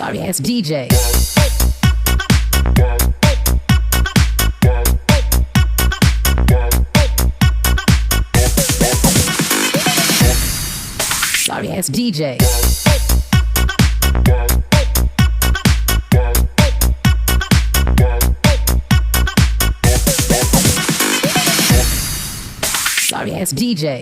Sorry ass DJ. Sorry ass DJ. Sorry ass DJ.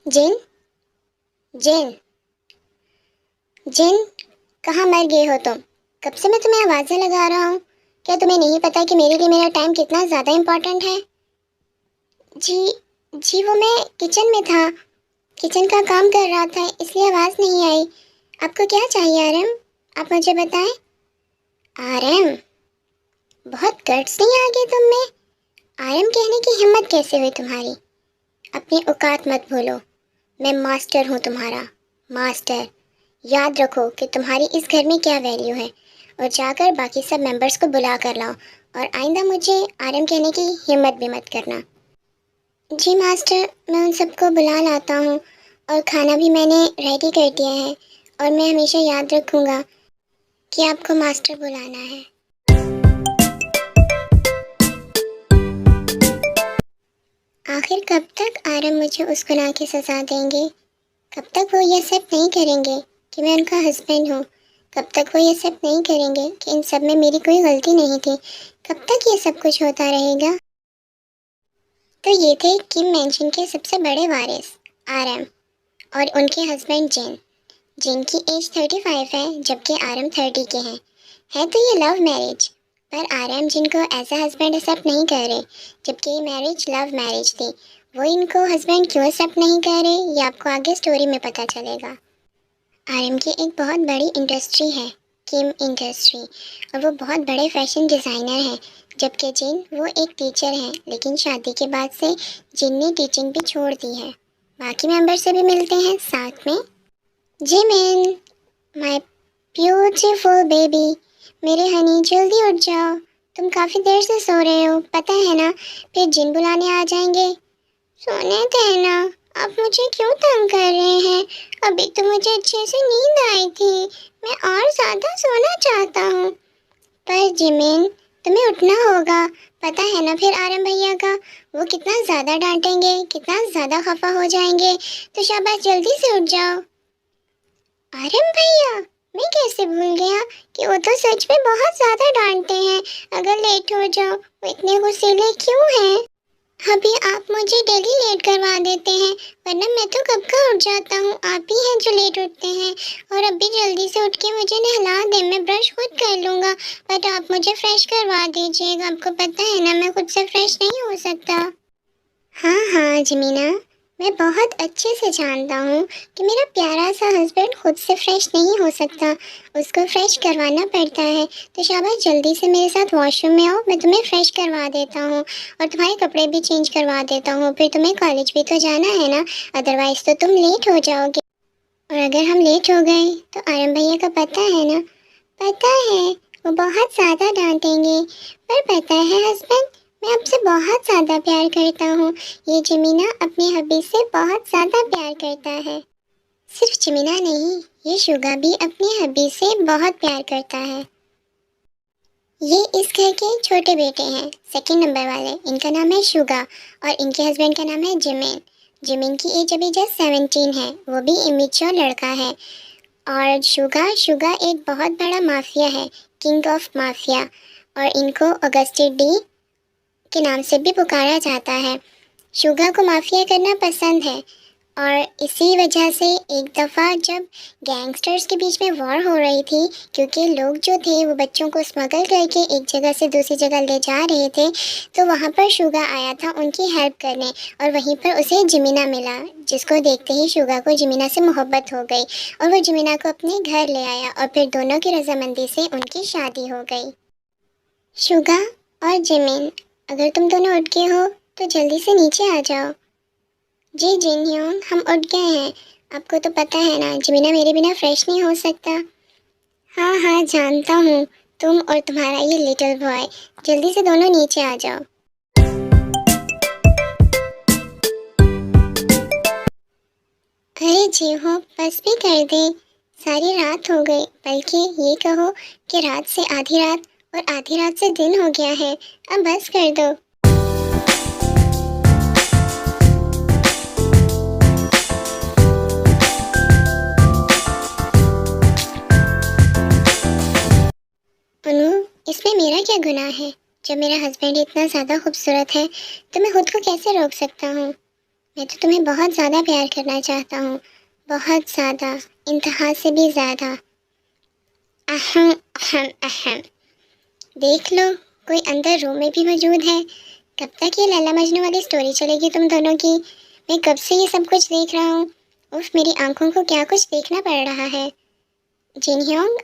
जिन जिन जिन कहाँ मर गए हो तुम? कब से मैं तुम्हें आवाज़ें लगा रहा हूँ। क्या तुम्हें नहीं पता कि मेरे लिए मेरा टाइम कितना ज़्यादा इम्पोर्टेंट है? जी वो मैं किचन में था, किचन का काम कर रहा था, इसलिए आवाज़ नहीं आई। आपको क्या चाहिए आरएम? आप मुझे बताएं। आरएम, बहुत गट्स नहीं आ गए तुम में। आरएम कहने की हिम्मत कैसे हुई तुम्हारी? अपनी औकात मत भूलो। मैं मास्टर हूँ तुम्हारा, मास्टर। याद रखो कि तुम्हारी इस घर में क्या वैल्यू है, और जाकर बाकी सब मेंबर्स को बुला कर लाओ, और आइंदा मुझे आरएम कहने की हिम्मत भी मत करना। जी मास्टर, मैं उन सबको बुला लाता हूँ, और खाना भी मैंने रेडी कर दिया है, और मैं हमेशा याद रखूँगा कि आपको मास्टर बुलाना है। आखिर कब तक आरएम मुझे उस गुनाह की सज़ा देंगे? कब तक वो ये सब नहीं करेंगे कि मैं उनका हस्बैंड हूँ? कब तक वो ये सब नहीं करेंगे कि इन सब में मेरी कोई गलती नहीं थी? कब तक ये सब कुछ होता रहेगा? तो ये थे किम मैंशन के सबसे बड़े वारिस आरएम, और उनके हस्बैंड जिन, जिनकी एज 35 है जबकि आरएम 30 के हैं। है तो ये लव मैरिज, पर आरएम जिनको एज ए हस्बैंड एक्सेप्ट नहीं कर रहे, जबकि ये मैरिज लव मैरिज थी। वो इनको हस्बैंड क्यों एक्सेप्ट नहीं कर रहे, ये आपको आगे स्टोरी में पता चलेगा। आरएम की एक बहुत बड़ी इंडस्ट्री है, किम इंडस्ट्री, और वो बहुत बड़े फैशन डिज़ाइनर हैं। जबकि जिन वो एक टीचर हैं, लेकिन शादी के बाद से जिन ने टीचिंग भी छोड़ दी है। बाकी मेंबर से भी मिलते हैं साथ में। जिमिन, माय ब्यूटीफुल बेबी, मेरे हनी जल्दी उठ जाओ, तुम काफ़ी देर से सो रहे हो, पता है ना, फिर जिन बुलाने आ जाएंगे। सोने देना, आप मुझे क्यों तंग कर रहे हैं? अभी तो मुझे अच्छे से नींद आई थी, मैं और ज़्यादा सोना चाहता हूँ। पर जिमिन, तुम्हें उठना होगा, पता है ना फिर आरएम भैया का वो कितना ज़्यादा डांटेंगे, कितना ज़्यादा खफा हो जाएंगे। तो शाबाश, जल्दी से उठ जाओ। आरएम भैया, मैं कैसे भूल गया कि वो तो सच में बहुत ज़्यादा डांटते हैं अगर लेट हो जाओ। वो इतने गुस्सैले क्यों हैं? अभी आप मुझे डेली लेट करवा देते हैं, वरना मैं तो कब का उठ जाता हूँ। आप ही हैं जो लेट उठते हैं, और अभी जल्दी से उठ के मुझे नहला दें, मैं ब्रश खुद कर लूँगा, बट आप मुझे फ्रेश करवा दीजिएगा। आपको पता है ना मैं खुद से फ्रेश नहीं हो सकता। हाँ हाँ जमीना, मैं बहुत अच्छे से जानता हूँ कि मेरा प्यारा सा हस्बैंड खुद से फ्रेश नहीं हो सकता, उसको फ्रेश करवाना पड़ता है। तो शाबाश, जल्दी से मेरे साथ वॉशरूम में आओ, मैं तुम्हें फ्रेश करवा देता हूँ, और तुम्हारे कपड़े भी चेंज करवा देता हूँ। फिर तुम्हें कॉलेज भी तो जाना है ना, अदरवाइज़ तो तुम लेट हो जाओगे, और अगर हम लेट हो गए तो आरएम भैया का पता है ना, पता है वो बहुत ज़्यादा डांटेंगे। पर पता है हस्बैंड, मैं आपसे बहुत ज़्यादा प्यार करता हूँ। ये जमीना अपने हबी से बहुत ज़्यादा प्यार करता है। सिर्फ जमीना नहीं, ये शुगा भी अपने हबी से बहुत प्यार करता है। ये इस घर के छोटे बेटे हैं, सेकंड नंबर वाले। इनका नाम है शुगा, और इनके हस्बैंड का नाम है जिमिन। जिमिन की एज अभी जस्ट 17 है, वो भी इमेच्योर लड़का है। और शुगा एक बहुत बड़ा माफिया है, किंग ऑफ माफिया, और इनको ऑगस्टी डी के नाम से भी पुकारा जाता है। शुगा को माफिया करना पसंद है, और इसी वजह से एक दफ़ा जब गैंगस्टर्स के बीच में वॉर हो रही थी, क्योंकि लोग जो थे वो बच्चों को स्मगल करके एक जगह से दूसरी जगह ले जा रहे थे, तो वहाँ पर शुगा आया था उनकी हेल्प करने और वहीं पर उसे जिमीना मिला, जिसको देखते ही शुगा को जिमीना से मोहब्बत हो गई और वो जिमीना को अपने घर ले आया और फिर दोनों की रजामंदी से उनकी शादी हो गई। शुगा और जिमिन, अगर तुम दोनों उठ गए हो तो जल्दी से नीचे आ जाओ। जी जिन ह्योंग, हम उठ गए हैं। आपको तो पता है ना, जिमिना मेरे बिना फ्रेश नहीं हो सकता। हाँ हाँ जानता हूँ, तुम और तुम्हारा ये लिटिल बॉय। जल्दी से दोनों नीचे आ जाओ। अरे जी हो, बस भी कर दे। सारी रात हो गई, बल्कि ये कहो कि रात से आधी रात और आधी रात से दिन हो गया है। अब बस कर दो। अनु, इसमें मेरा क्या गुनाह है? जब मेरा हस्बैंड इतना ज़्यादा खूबसूरत है तो मैं खुद को कैसे रोक सकता हूँ? मैं तो तुम्हें बहुत ज़्यादा प्यार करना चाहता हूँ, बहुत ज़्यादा, इंतहा से भी ज़्यादा। अहम अहम अहम। देख लो, कोई अंदर रूम में भी मौजूद है। कब तक ये लैला मजनू वाली स्टोरी चलेगी तुम दोनों की? मैं कब से ये सब कुछ देख रहा हूँ। उफ, मेरी आंखों को क्या कुछ देखना पड़ रहा है। जिन ह्योंग,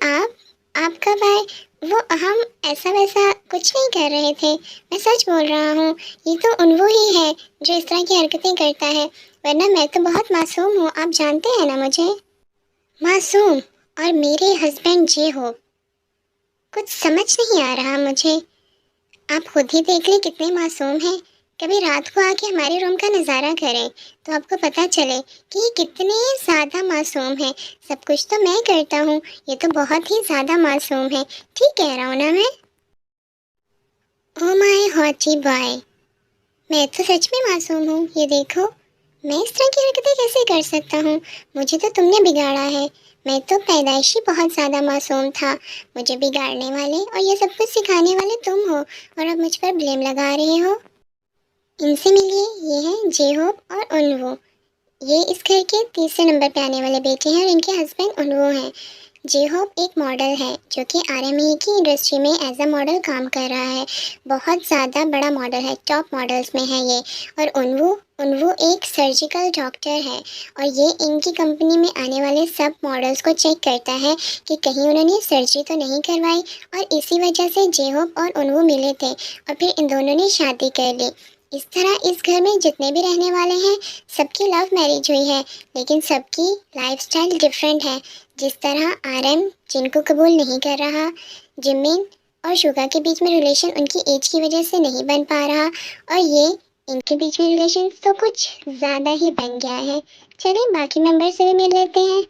आप कब आए? वो हम ऐसा वैसा कुछ नहीं कर रहे थे, मैं सच बोल रहा हूँ। ये तो उन्वो ही है जो इस तरह की हरकतें करता है, वरना मैं तो बहुत मासूम हूँ, आप जानते हैं ना मुझे। मासूम? और मेरे हस्बैंड जे हो? कुछ समझ नहीं आ रहा मुझे। आप खुद ही देख लें कितने मासूम हैं। कभी रात को आके हमारे रूम का नज़ारा करें तो आपको पता चले कि ये कितने ज़्यादा मासूम हैं। सब कुछ तो मैं करता हूँ, ये तो बहुत ही ज़्यादा मासूम है। ठीक कह रहा हूँ ना मैं? ओ माय हॉटी बॉय, मैं तो सच में मासूम हूँ। ये देखो, मैं इस तरह की हरकतें कैसे कर सकता हूँ? मुझे तो तुमने बिगाड़ा है। मैं तो पैदाइशी बहुत ज़्यादा मासूम था। मुझे बिगाड़ने वाले और ये सब कुछ सिखाने वाले तुम हो और अब मुझ पर ब्लेम लगा रहे हो। इनसे मिलिए, ये हैं जेहोप और उन्वो। ये इस घर के तीसरे नंबर पे आने वाले बेटे हैं और इनके हस्बैंड उन्वो हैं। जेहोप एक मॉडल है जो कि आरएमई की इंडस्ट्री में एज अ मॉडल काम कर रहा है। बहुत ज़्यादा बड़ा मॉडल है, टॉप मॉडल्स में है ये। और उन्वो उन्वो एक सर्जिकल डॉक्टर है और ये इनकी कंपनी में आने वाले सब मॉडल्स को चेक करता है कि कहीं उन्होंने सर्जरी तो नहीं करवाई। और इसी वजह से जेहोप और उन्वो मिले थे और फिर इन दोनों ने शादी कर ली। इस तरह इस घर में जितने भी रहने वाले हैं सबकी लव मैरिज हुई है, लेकिन सबकी लाइफस्टाइल डिफरेंट है। जिस तरह आरएम जिनको कबूल नहीं कर रहा, जिमिन और शुगा के बीच में रिलेशन उनकी एज की वजह से नहीं बन पा रहा, और ये इनके बीच में रिलेशन तो कुछ ज़्यादा ही बन गया है। चलिए बाकी मेंबर से भी मिल लेते हैं।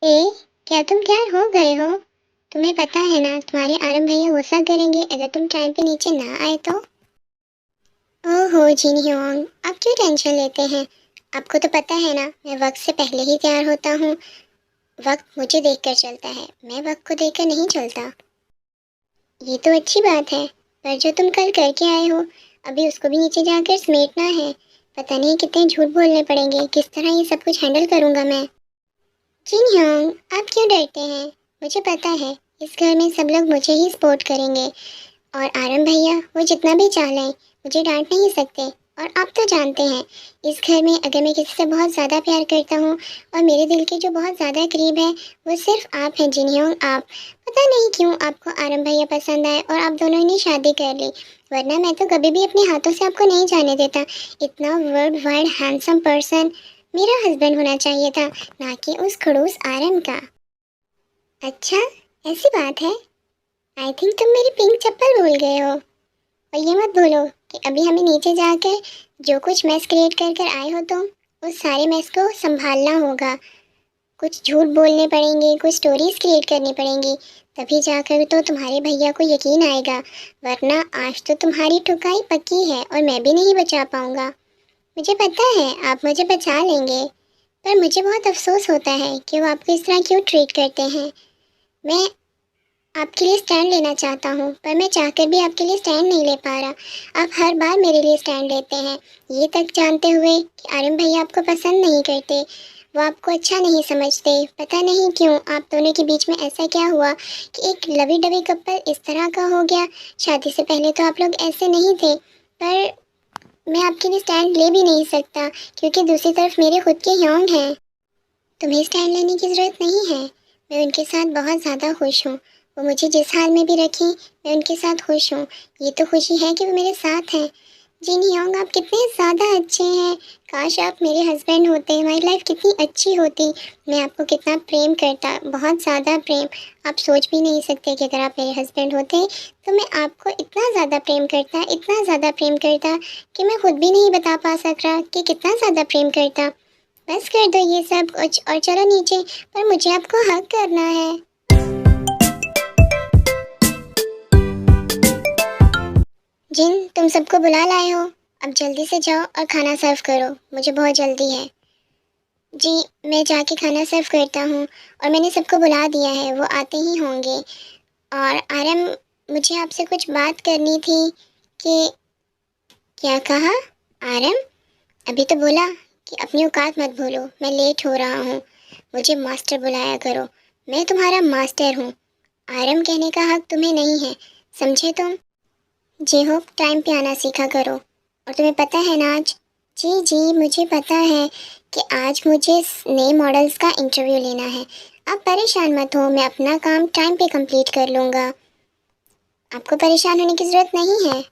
ए, क्या तुम क्या हो गए हो? तुम्हें पता है ना, तुम्हारे आरम भैया गुस्सा करेंगे अगर तुम टाइम पे नीचे ना आए तो। ओहो जिन ह्योंग, आप क्यों टेंशन लेते हैं? आपको तो पता है ना, मैं वक्त से पहले ही तैयार होता हूँ। वक्त मुझे देखकर चलता है, मैं वक्त को देखकर नहीं चलता। ये तो अच्छी बात है, पर जो तुम कल करके आए हो, अभी उसको भी नीचे जाकर समेटना है। पता नहीं कितने झूठ बोलने पड़ेंगे, किस तरह ये सब कुछ हैंडल करूँगा मैं। जिन ह्योंग, आप क्यों डरते हैं? मुझे पता है इस घर में सब लोग मुझे ही सपोर्ट करेंगे, और आरम भैया वो जितना भी चाहें मुझे डांट नहीं सकते। और आप तो जानते हैं, इस घर में अगर मैं किसी से बहुत ज़्यादा प्यार करता हूँ और मेरे दिल के जो बहुत ज़्यादा करीब है, वो सिर्फ आप हैं जिन ह्योंग, आप। पता नहीं क्यों आपको आरम भैया पसंद आए और आप दोनों ने शादी कर ली, वरना मैं तो कभी भी अपने हाथों से आपको नहीं जाने देता। इतना वर्ल्ड वाइड हैंडसम पर्सन मेरा हस्बैंड होना चाहिए था, ना कि उस खड़ूस आरम का। अच्छा, ऐसी बात है। आई थिंक तुम मेरी पिंक चप्पल भूल गए हो। और ये मत भूलो कि अभी हमें नीचे जाकर जो कुछ मैस क्रिएट कर कर आए हो तुम, उस सारे मैस को संभालना होगा। कुछ झूठ बोलने पड़ेंगे, कुछ स्टोरीज क्रिएट करनी पड़ेंगी, तभी जाकर तो तुम्हारे भैया को यकीन आएगा, वरना आज तो तुम्हारी ठुकाई पक्की है और मैं भी नहीं बचा पाऊंगा। मुझे पता है आप मुझे बचा लेंगे, पर मुझे बहुत अफसोस होता है कि वो आपको इस तरह क्यों ट्रीट करते हैं। मैं आपके लिए स्टैंड लेना चाहता हूँ, पर मैं चाहकर भी आपके लिए स्टैंड नहीं ले पा रहा। आप हर बार मेरे लिए स्टैंड लेते हैं, ये तक जानते हुए कि आर्यन भैया आपको पसंद नहीं करते, वो आपको अच्छा नहीं समझते। पता नहीं क्यों आप दोनों के बीच में ऐसा क्या हुआ कि एक लवी डवी कपल इस तरह का हो गया। शादी से पहले तो आप लोग ऐसे नहीं थे, पर मैं आपके लिए स्टैंड ले भी नहीं सकता क्योंकि दूसरी तरफ मेरे खुद के यौंग हैं। तुम्हें स्टैंड लेने की ज़रूरत नहीं है, मैं उनके साथ बहुत ज़्यादा खुश हूँ। वो मुझे जिस हाल में भी रखें मैं उनके साथ खुश हूँ। ये तो खुशी है कि वो मेरे साथ हैं। जिन योंग आप कितने ज़्यादा अच्छे हैं, काश आप मेरे हस्बैंड होते, हमारी लाइफ कितनी अच्छी होती। मैं आपको कितना प्रेम करता, बहुत ज़्यादा प्रेम। आप सोच भी नहीं सकते कि अगर आप मेरे हस्बैंड होते तो मैं आपको इतना ज़्यादा प्रेम करता, इतना ज़्यादा प्रेम करता कि मैं खुद भी नहीं बता पा सक रहा कि कितना ज़्यादा प्रेम करता। बस कर दो ये सब कुछ और चलो नीचे, पर मुझे आपको हग करना है। जिन तुम सबको बुला लाए हो, अब जल्दी से जाओ और खाना सर्व करो, मुझे बहुत जल्दी है। जी, मैं जाके खाना सर्व करता हूँ और मैंने सबको बुला दिया है, वो आते ही होंगे। और आरम, मुझे आपसे कुछ बात करनी थी कि क्या कहा आरम? अभी तो बोला कि अपनी औकात मत भूलो, मैं लेट हो रहा हूँ, मुझे मास्टर बुलाया करो, मैं तुम्हारा मास्टर हूँ। आरम कहने का हक तुम्हें नहीं है, समझे तुम? जी हो, टाइम पे आना सीखा करो। और तुम्हें पता है ना आज? जी जी, मुझे पता है कि आज मुझे नए मॉडल्स का इंटरव्यू लेना है। आप परेशान मत हो, मैं अपना काम टाइम पे कंप्लीट कर लूँगा, आपको परेशान होने की ज़रूरत नहीं है।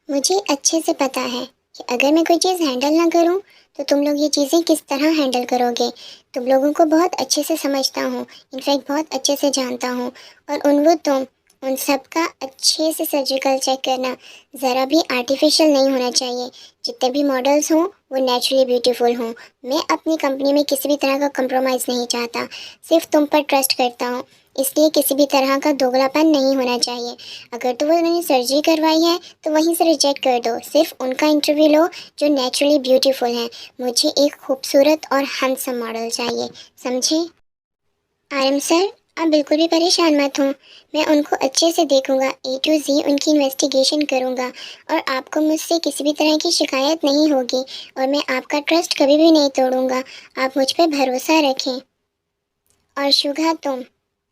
मुझे अच्छे से पता है कि अगर मैं कोई चीज़ हैंडल ना करूं तो तुम लोग ये चीज़ें किस तरह हैंडल करोगे। तुम लोगों को बहुत अच्छे से समझता हूँ, इनफैक्ट बहुत अच्छे से जानता हूँ। और तुम उन सब का अच्छे से सर्जिकल चेक करना, ज़रा भी आर्टिफिशियल नहीं होना चाहिए। जितने भी मॉडल्स हों वो नेचुरली ब्यूटीफुल हों। मैं अपनी कंपनी में किसी भी तरह का कंप्रोमाइज़ नहीं चाहता, सिर्फ तुम पर ट्रस्ट करता हूँ, इसलिए किसी भी तरह का दोगलापन नहीं होना चाहिए। अगर तो वो उन्होंने सर्जरी करवाई है तो वहीं से रिजेक्ट कर दो, सिर्फ उनका इंटरव्यू लो जो नेचुरली ब्यूटीफुल हैं। मुझे एक खूबसूरत और हैंडसम मॉडल चाहिए, समझे? आरएम सर, आप बिल्कुल भी परेशान मत हो, मैं उनको अच्छे से देखूंगा, ए टू जी उनकी इन्वेस्टिगेशन करूंगा और आपको मुझसे किसी भी तरह की शिकायत नहीं होगी और मैं आपका ट्रस्ट कभी भी नहीं तोड़ूंगा। आप मुझ पर भरोसा रखें। और शुगा तुम,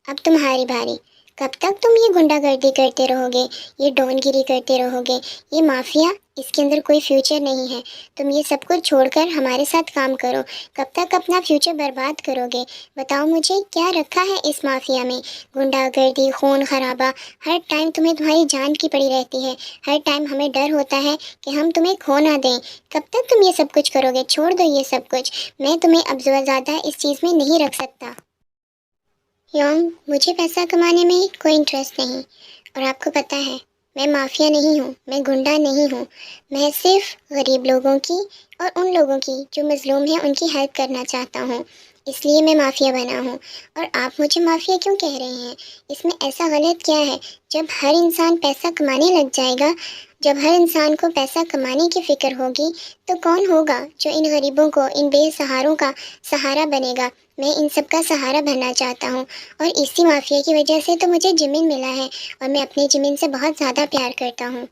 अब तुम्हारी बारी। कब तक तुम ये गुंडागर्दी करते रहोगे, ये डॉनगिरी करते रहोगे, ये माफिया? इसके अंदर कोई फ्यूचर नहीं है। तुम ये सब कुछ छोड़कर हमारे साथ काम करो। कब तक अपना फ्यूचर बर्बाद करोगे? बताओ मुझे, क्या रखा है इस माफिया में? गुंडागर्दी, खून खराबा, हर टाइम तुम्हें तुम्हारी जान की पड़ी रहती है। हर टाइम हमें डर होता है कि हम तुम्हें खो ना दें। कब तक तुम ये सब कुछ करोगे? छोड़ दो ये सब कुछ, मैं तुम्हें अब ज़्यादा इस चीज़ में नहीं रख सकता। योंग, मुझे पैसा कमाने में कोई इंटरेस्ट नहीं, और आपको पता है मैं माफिया नहीं हूँ, मैं गुंडा नहीं हूँ। मैं सिर्फ गरीब लोगों की और उन लोगों की जो मजलूम हैं उनकी हेल्प करना चाहता हूँ, इसलिए मैं माफिया बना हूँ। और आप मुझे माफिया क्यों कह रहे हैं? इसमें ऐसा गलत क्या है? जब हर इंसान पैसा कमाने लग जाएगा, जब हर इंसान को पैसा कमाने की फ़िक्र होगी, तो कौन होगा जो इन गरीबों को, इन बेसहारों का सहारा बनेगा? मैं इन सब का सहारा बनना चाहता हूँ और इसी माफिया की वजह से तो मुझे ज़मीन मिला है और मैं अपनी ज़मीन से बहुत ज़्यादा प्यार करता हूँ।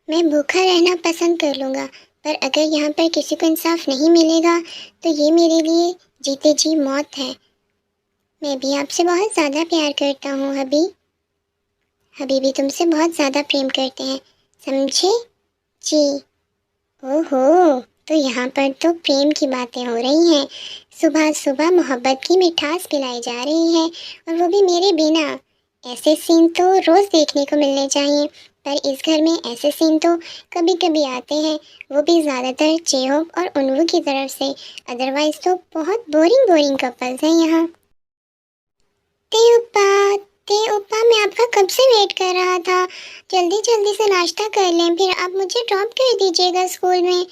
मैं भूखा रहना पसंद कर लूँगा, पर अगर यहाँ पर किसी को इंसाफ नहीं मिलेगा तो ये मेरे लिए जीते जी मौत है। मैं भी आपसे बहुत ज़्यादा प्यार करता हूँ हबी। हबी भी तुमसे बहुत ज़्यादा प्रेम करते हैं, समझे? जी। ओहो, तो यहाँ पर तो प्रेम की बातें हो रही हैं। सुबह सुबह मोहब्बत की मिठास पिलाई जा रही है और वो भी मेरे बिना। ऐसे सीन तो रोज़ देखने को मिलने चाहिए, पर इस घर में ऐसे सीन तो कभी कभी आते हैं, वो भी ज़्यादातर चेहोब और उन्वू की तरफ से। अदरवाइज़ तो बहुत बोरिंग बोरिंग कपल्स हैं यहाँ। तेउप्पा, तेउप्पा, मैं आपका कब से वेट कर रहा था। जल्दी जल्दी से नाश्ता कर लें, फिर आप मुझे ड्रॉप कर दीजिएगा स्कूल में।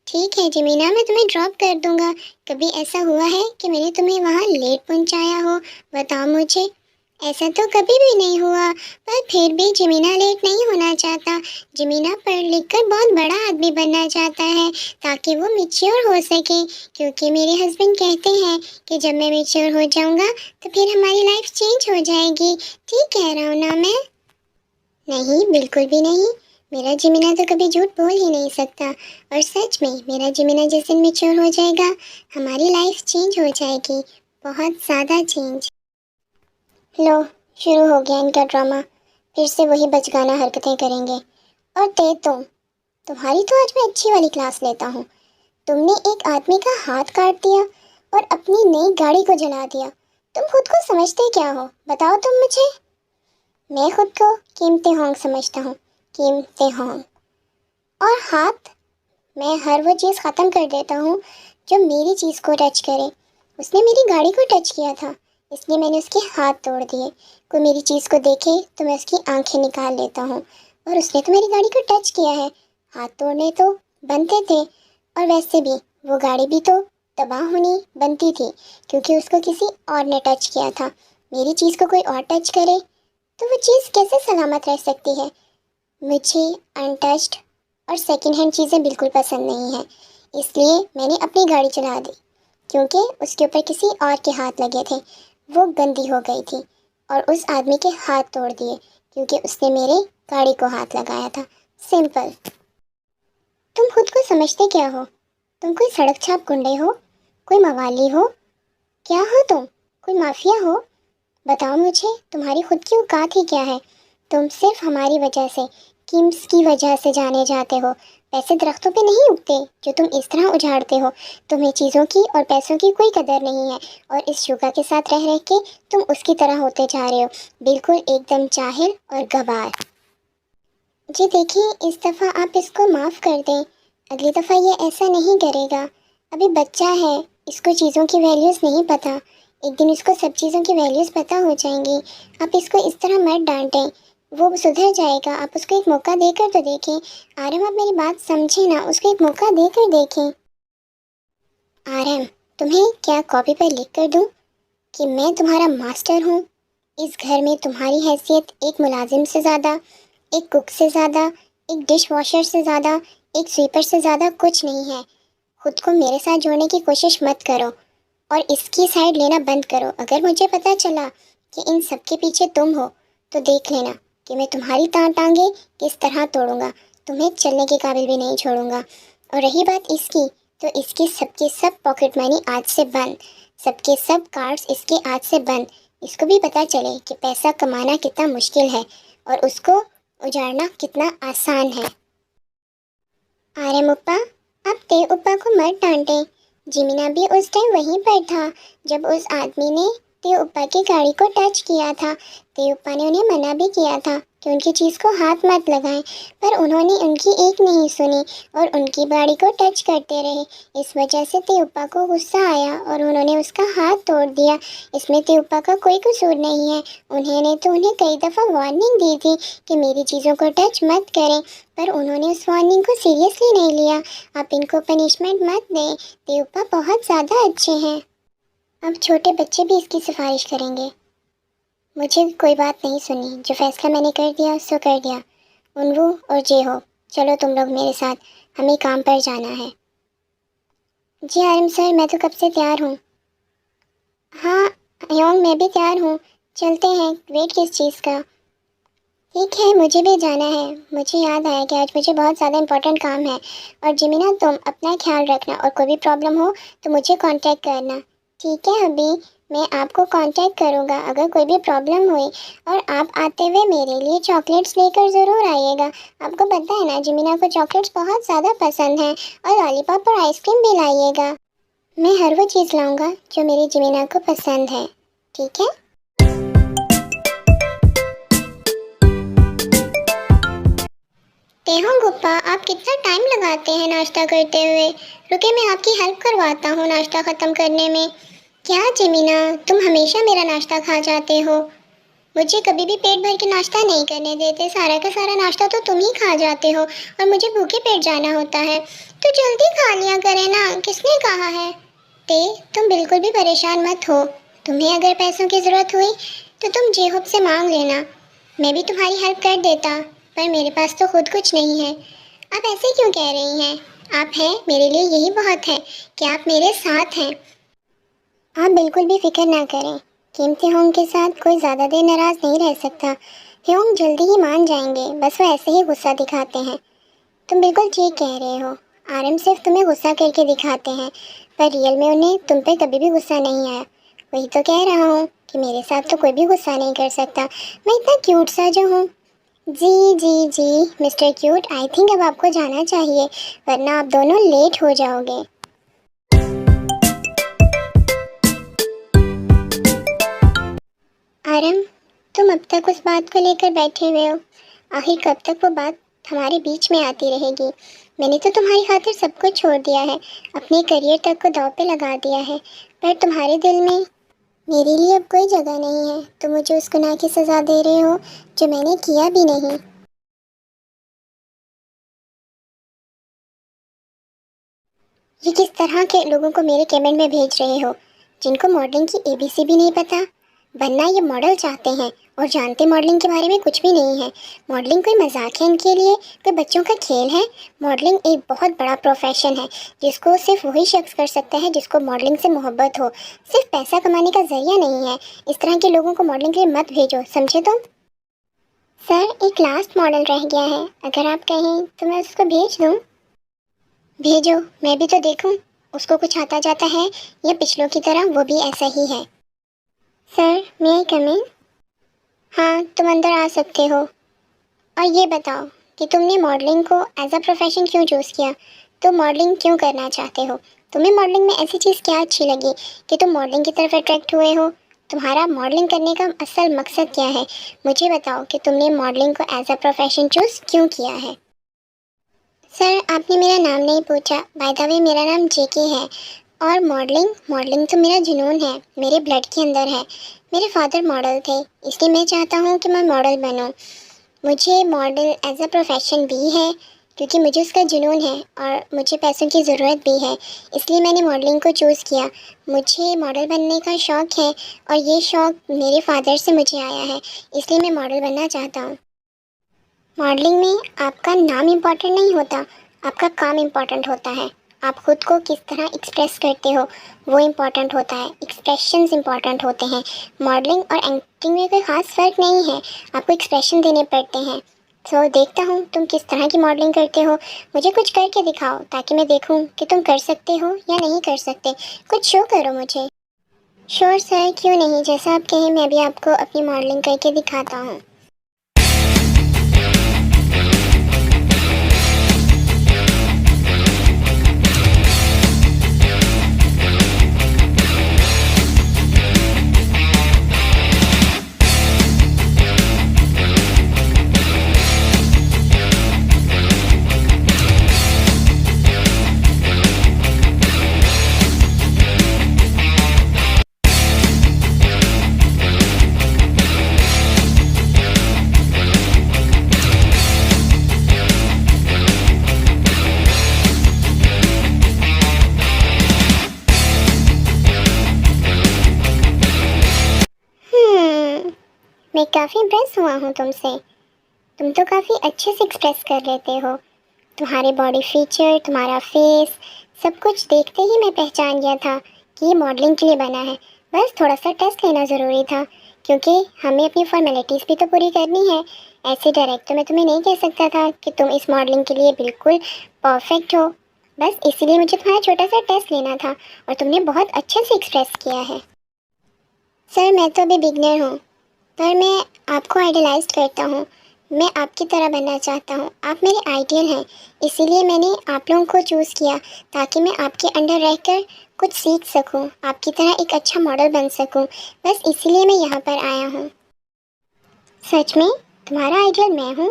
ठीक है जमीना, मैं तुम्हें ड्रॉप कर दूंगा। कभी ऐसा हुआ है कि मैंने तुम्हें वहाँ लेट पहुँचाया हो? बताओ मुझे। ऐसा तो कभी भी नहीं हुआ, पर फिर भी जमीना लेट नहीं होना चाहता। जमीना पढ़ लिख कर बहुत बड़ा आदमी बनना चाहता है ताकि वो मैच्योर हो सके, क्योंकि मेरे हस्बैंड कहते हैं कि जब मैं मैच्योर हो जाऊंगा तो फिर हमारी लाइफ चेंज हो जाएगी। ठीक कह रहा हूँ ना मैं? नहीं, बिल्कुल भी नहीं। मेरा जमीना तो कभी झूठ बोल ही नहीं सकता। और सच में मेरा जमीना जिस दिन मैच्योर हो जाएगा, हमारी लाइफ चेंज हो जाएगी, बहुत ज़्यादा चेंज। लो, शुरू हो गया इनका ड्रामा। फिर से वही बचकाना हरकतें करेंगे। और तुम्हारी तो आज मैं अच्छी वाली क्लास लेता हूँ। तुमने एक आदमी का हाथ काट दिया और अपनी नई गाड़ी को जला दिया। तुम खुद को समझते क्या हो, बताओ तुम मुझे। मैं खुद को कीमते होंग समझता हूँ, कीमते होंग। और हाथ, मैं हर वो चीज़ ख़त्म कर देता हूँ जो मेरी चीज़ को टच करे। उसने मेरी गाड़ी को टच किया था, इसलिए मैंने उसके हाथ तोड़ दिए। कोई मेरी चीज़ को देखे तो मैं उसकी आंखें निकाल लेता हूँ। और उसने तो मेरी गाड़ी को टच किया है, हाथ तोड़ने तो बनते थे। और वैसे भी वो गाड़ी भी तो तबाह होनी बनती थी, क्योंकि उसको किसी और ने टच किया था। मेरी चीज़ को कोई और टच करे तो वो चीज़ कैसे सलामत रह सकती है? मुझे अनटच्ड और सेकंड हैंड चीज़ें बिल्कुल पसंद नहीं हैं, इसलिए मैंने अपनी गाड़ी चला दी, क्योंकि उसके ऊपर किसी और के हाथ लगे थे। वो गंदी हो गई थी और उस आदमी के हाथ तोड़ दिए क्योंकि उसने मेरे गाड़ी को हाथ लगाया था। सिंपल। तुम खुद को समझते क्या हो? तुम कोई सड़क छाप गुंडे हो? कोई मवाली हो? क्या हो तुम? कोई माफिया हो? बताओ मुझे, तुम्हारी खुद की औकात ही क्या है? तुम सिर्फ हमारी वजह से, किम्स की वजह से जाने जाते हो। पैसे दरख्तों पे नहीं उगते जो तुम इस तरह उजाड़ते हो। तुम्हें चीज़ों की और पैसों की कोई कदर नहीं है, और इस शुगा के साथ रह रह के तुम उसकी तरह होते जा रहे हो, बिल्कुल एकदम जाहिल और गवार। जी देखिए, इस दफ़ा आप इसको माफ़ कर दें। अगली दफ़ा ये ऐसा नहीं करेगा। अभी बच्चा है, इसको चीज़ों की वैल्यूज़ नहीं पता। एक दिन इसको सब चीज़ों की वैल्यूज़ पता हो जाएंगी। आप इसको इस तरह मत डांटें, वो सुधर जाएगा। आप उसको एक मौका देकर तो देखें। आरम, आप मेरी बात समझे ना, उसको एक मौका देकर देखें। आरम, तुम्हें क्या कॉपी पर लिख कर दूँ कि मैं तुम्हारा मास्टर हूँ? इस घर में तुम्हारी हैसियत एक मुलाजिम से ज़्यादा, एक कुक से ज़्यादा, एक डिश वॉशर से ज़्यादा, एक स्वीपर से ज़्यादा कुछ नहीं है। खुद को मेरे साथ जोड़ने की कोशिश मत करो और इसकी साइड लेना बंद करो। अगर मुझे पता चला कि इन सब के पीछे तुम हो तो देख लेना कि मैं तुम्हारी टांगे किस तरह तोड़ूंगा। तुम्हें चलने के काबिल भी नहीं छोड़ूंगा। और रही बात इसकी, तो इसकी सबके सब पॉकेट मनी आज से बंद, सबके सब कार्ड्स इसके आज से बंद। इसको भी पता चले कि पैसा कमाना कितना मुश्किल है और उसको उजाड़ना कितना आसान है। आरम उप्पा, आप ते उप्पा को मत डांटें। जिमिना भी उस टाइम वहीं पर था जब उस आदमी ने ते उप्पा की गाड़ी को टच किया था। ते उप्पा ने उन्हें मना भी किया था कि उनकी चीज़ को हाथ मत लगाएं, पर उन्होंने उनकी एक नहीं सुनी और उनकी गाड़ी को टच करते रहे। इस वजह से ते उप्पा को गुस्सा आया और उन्होंने उसका हाथ तोड़ दिया। इसमें ते उप्पा का कोई कसूर नहीं है। उन्होंने तो उन्हें कई दफ़ा वार्निंग दी थी कि मेरी चीज़ों को टच मत करें, पर उन्होंने उस वार्निंग को सीरियसली नहीं लिया। आप इनको पनिशमेंट मत दें, ते उप्पा बहुत ज़्यादा अच्छे हैं। अब छोटे बच्चे भी इसकी सिफारिश करेंगे। मुझे कोई बात नहीं सुननी, जो फैसला मैंने कर दिया सो कर दिया। उन्वू और जे हो, चलो तुम लोग मेरे साथ, हमें काम पर जाना है। जी आरम सर, मैं तो कब से तैयार हूँ। हाँ योंग, मैं भी तैयार हूँ, चलते हैं। वेट किस चीज़ का? ठीक है, मुझे भी जाना है। मुझे याद आया कि आज मुझे बहुत ज़्यादा इंपॉर्टेंट काम है। और जिमिना, तुम अपना ख्याल रखना और कोई भी प्रॉब्लम हो तो मुझे कांटेक्ट करना। ठीक है अभी, मैं आपको कांटेक्ट करूँगा अगर कोई भी प्रॉब्लम हुई। और आप आते हुए मेरे लिए चॉकलेट्स लेकर ज़रूर आइएगा। आपको पता है ना, जिमिना को चॉकलेट्स बहुत ज़्यादा पसंद हैं। और लॉलीपॉप और आइसक्रीम भी लाइएगा। मैं हर वो चीज़ लाऊँगा जो मेरी जिमिना को पसंद है, ठीक है? तेहो गुप्पा, आप कितना टाइम लगाते हैं नाश्ता करते हुए? रुके, मैं आपकी हेल्प करवाता हूँ नाश्ता ख़त्म करने में। क्या जिमिना, तुम हमेशा मेरा नाश्ता खा जाते हो। मुझे कभी भी पेट भर के नाश्ता नहीं करने देते। सारा का सारा नाश्ता तो तुम ही खा जाते हो और मुझे भूखे पेट जाना होता है। तो जल्दी खा लिया करे ना, किसने कहा है। ते तुम बिल्कुल भी परेशान मत हो। तुम्हें अगर पैसों की ज़रूरत हुई तो तुम जेहूब से मांग लेना, मैं भी तुम्हारी हेल्प कर देता, पर मेरे पास तो खुद कुछ नहीं है। आप ऐसे क्यों कह रही हैं? आप हैं मेरे लिए, यही बहुत है कि आप मेरे साथ हैं। आप बिल्कुल भी फिक्र ना करें, कीमती होंग के साथ कोई ज़्यादा देर नाराज़ नहीं रह सकता। होंग जल्दी ही मान जाएंगे, बस वो ऐसे ही गुस्सा दिखाते हैं। तुम बिल्कुल ठीक कह रहे हो, आरएम सिर्फ तुम्हें गुस्सा करके दिखाते हैं, पर रियल में उन्हें तुम पे कभी भी गुस्सा नहीं आया। वही तो कह रहा हूँ कि मेरे साथ तो कोई भी गुस्सा नहीं कर सकता, मैं इतना क्यूट सा जो हूँ। जी जी जी मिस्टर क्यूट, आई थिंक अब आपको जाना चाहिए, वरना आप दोनों लेट हो जाओगे। आरम, तुम अब तक उस बात को लेकर बैठे हुए हो, आखिर कब तक वो बात हमारे बीच में आती रहेगी। मैंने तो तुम्हारी खातिर सब कुछ छोड़ दिया है, अपने करियर तक को दांव पे लगा दिया है, पर तुम्हारे दिल में मेरे लिए अब कोई जगह नहीं है। तुम मुझे उस गुनाह की सज़ा दे रहे हो जो मैंने किया भी नहीं। ये किस तरह के लोगों को मेरे कैबिन में भेज रहे हो, जिनको मॉडलिंग की एबीसी भी नहीं पता। बनना ये मॉडल चाहते हैं और जानते मॉडलिंग के बारे में कुछ भी नहीं है। मॉडलिंग कोई मजाक है इनके लिए, कोई बच्चों का खेल है। मॉडलिंग एक बहुत बड़ा प्रोफेशन है, जिसको सिर्फ वही शख्स कर सकता है जिसको मॉडलिंग से मोहब्बत हो, सिर्फ पैसा कमाने का जरिया नहीं है। इस तरह के लोगों को मॉडलिंग के लिए मत भेजो, समझे तुम। सर, एक लास्ट मॉडल रह गया है, अगर आप कहें तो मैं उसको भेज दूँ। भेजो, मैं भी तो देखूं उसको कुछ आता जाता है या पिछलों की तरह वो भी ऐसा ही है। सर, मैं आई कम इन? हाँ, तुम अंदर आ सकते हो। और ये बताओ कि तुमने मॉडलिंग को एज अ प्रोफेशन क्यों चूज़ किया। तुम मॉडलिंग क्यों करना चाहते हो? तुम्हें मॉडलिंग में ऐसी चीज़ क्या अच्छी लगी कि तुम मॉडलिंग की तरफ अट्रैक्ट हुए हो? तुम्हारा मॉडलिंग करने का असल मकसद क्या है? मुझे बताओ कि तुमने मॉडलिंग को एज अ प्रोफेशन चूज़ क्यों किया है। सर, आपने मेरा नाम नहीं पूछा। बाय द वे, मेरा नाम जेके है। और मॉडलिंग मॉडलिंग तो मेरा जुनून है, मेरे ब्लड के अंदर है। मेरे फादर मॉडल थे, इसलिए मैं चाहता हूँ कि मैं मॉडल बनूँ। मुझे मॉडल एज अ प्रोफेशन भी है, क्योंकि मुझे उसका जुनून है और मुझे पैसों की ज़रूरत भी है, इसलिए मैंने मॉडलिंग को चूज़ किया। मुझे मॉडल बनने का शौक़ है और ये शौक़ मेरे फादर से मुझे आया है, इसलिए मैं मॉडल बनना चाहता हूँ। मॉडलिंग में आपका नाम इम्पॉर्टेंट नहीं होता, आपका काम इम्पॉर्टेंट होता है। आप खुद को किस तरह एक्सप्रेस करते हो वो इम्पॉर्टेंट होता है, एक्सप्रेशंस इम्पॉर्टेंट होते हैं। मॉडलिंग और एक्टिंग में कोई ख़ास फ़र्क नहीं है, आपको एक्सप्रेशन देने पड़ते हैं। तो देखता हूँ तुम किस तरह की मॉडलिंग करते हो। मुझे कुछ करके दिखाओ ताकि मैं देखूँ कि तुम कर सकते हो या नहीं कर सकते। कुछ शो करो मुझे। श्योर सर, क्यों नहीं, जैसा आप कहें मैं भी आपको अपनी मॉडलिंग करके दिखाता हूँ। मैं काफ़ी इम्प्रेस हुआ हूँ तुमसे। तुम तो काफ़ी अच्छे से एक्सप्रेस कर लेते हो। तुम्हारे बॉडी फीचर, तुम्हारा फेस, सब कुछ देखते ही मैं पहचान गया था कि ये मॉडलिंग के लिए बना है। बस थोड़ा सा टेस्ट लेना ज़रूरी था, क्योंकि हमें अपनी फॉर्मेलिटीज़ भी तो पूरी करनी है। ऐसे डायरेक्ट तो मैं तुम्हें नहीं कह सकता था कि तुम इस मॉडलिंग के लिए बिल्कुल परफेक्ट हो। बस इसीलिए मुझे तुम्हारा छोटा सा टेस्ट लेना था और तुमने बहुत अच्छे से एक्सप्रेस किया है। सर, मैं तो अभी बिगनर हूँ, पर मैं आपको आइडलाइज करता हूँ। मैं आपकी तरह बनना चाहता हूँ, आप मेरे आइडियल हैं, इसीलिए मैंने आप लोगों को चूज़ किया ताकि मैं आपके अंडर रहकर कुछ सीख सकूँ, आपकी तरह एक अच्छा मॉडल बन सकूँ। बस इसीलिए मैं यहाँ पर आया हूँ। सच में तुम्हारा आइडियल मैं हूँ,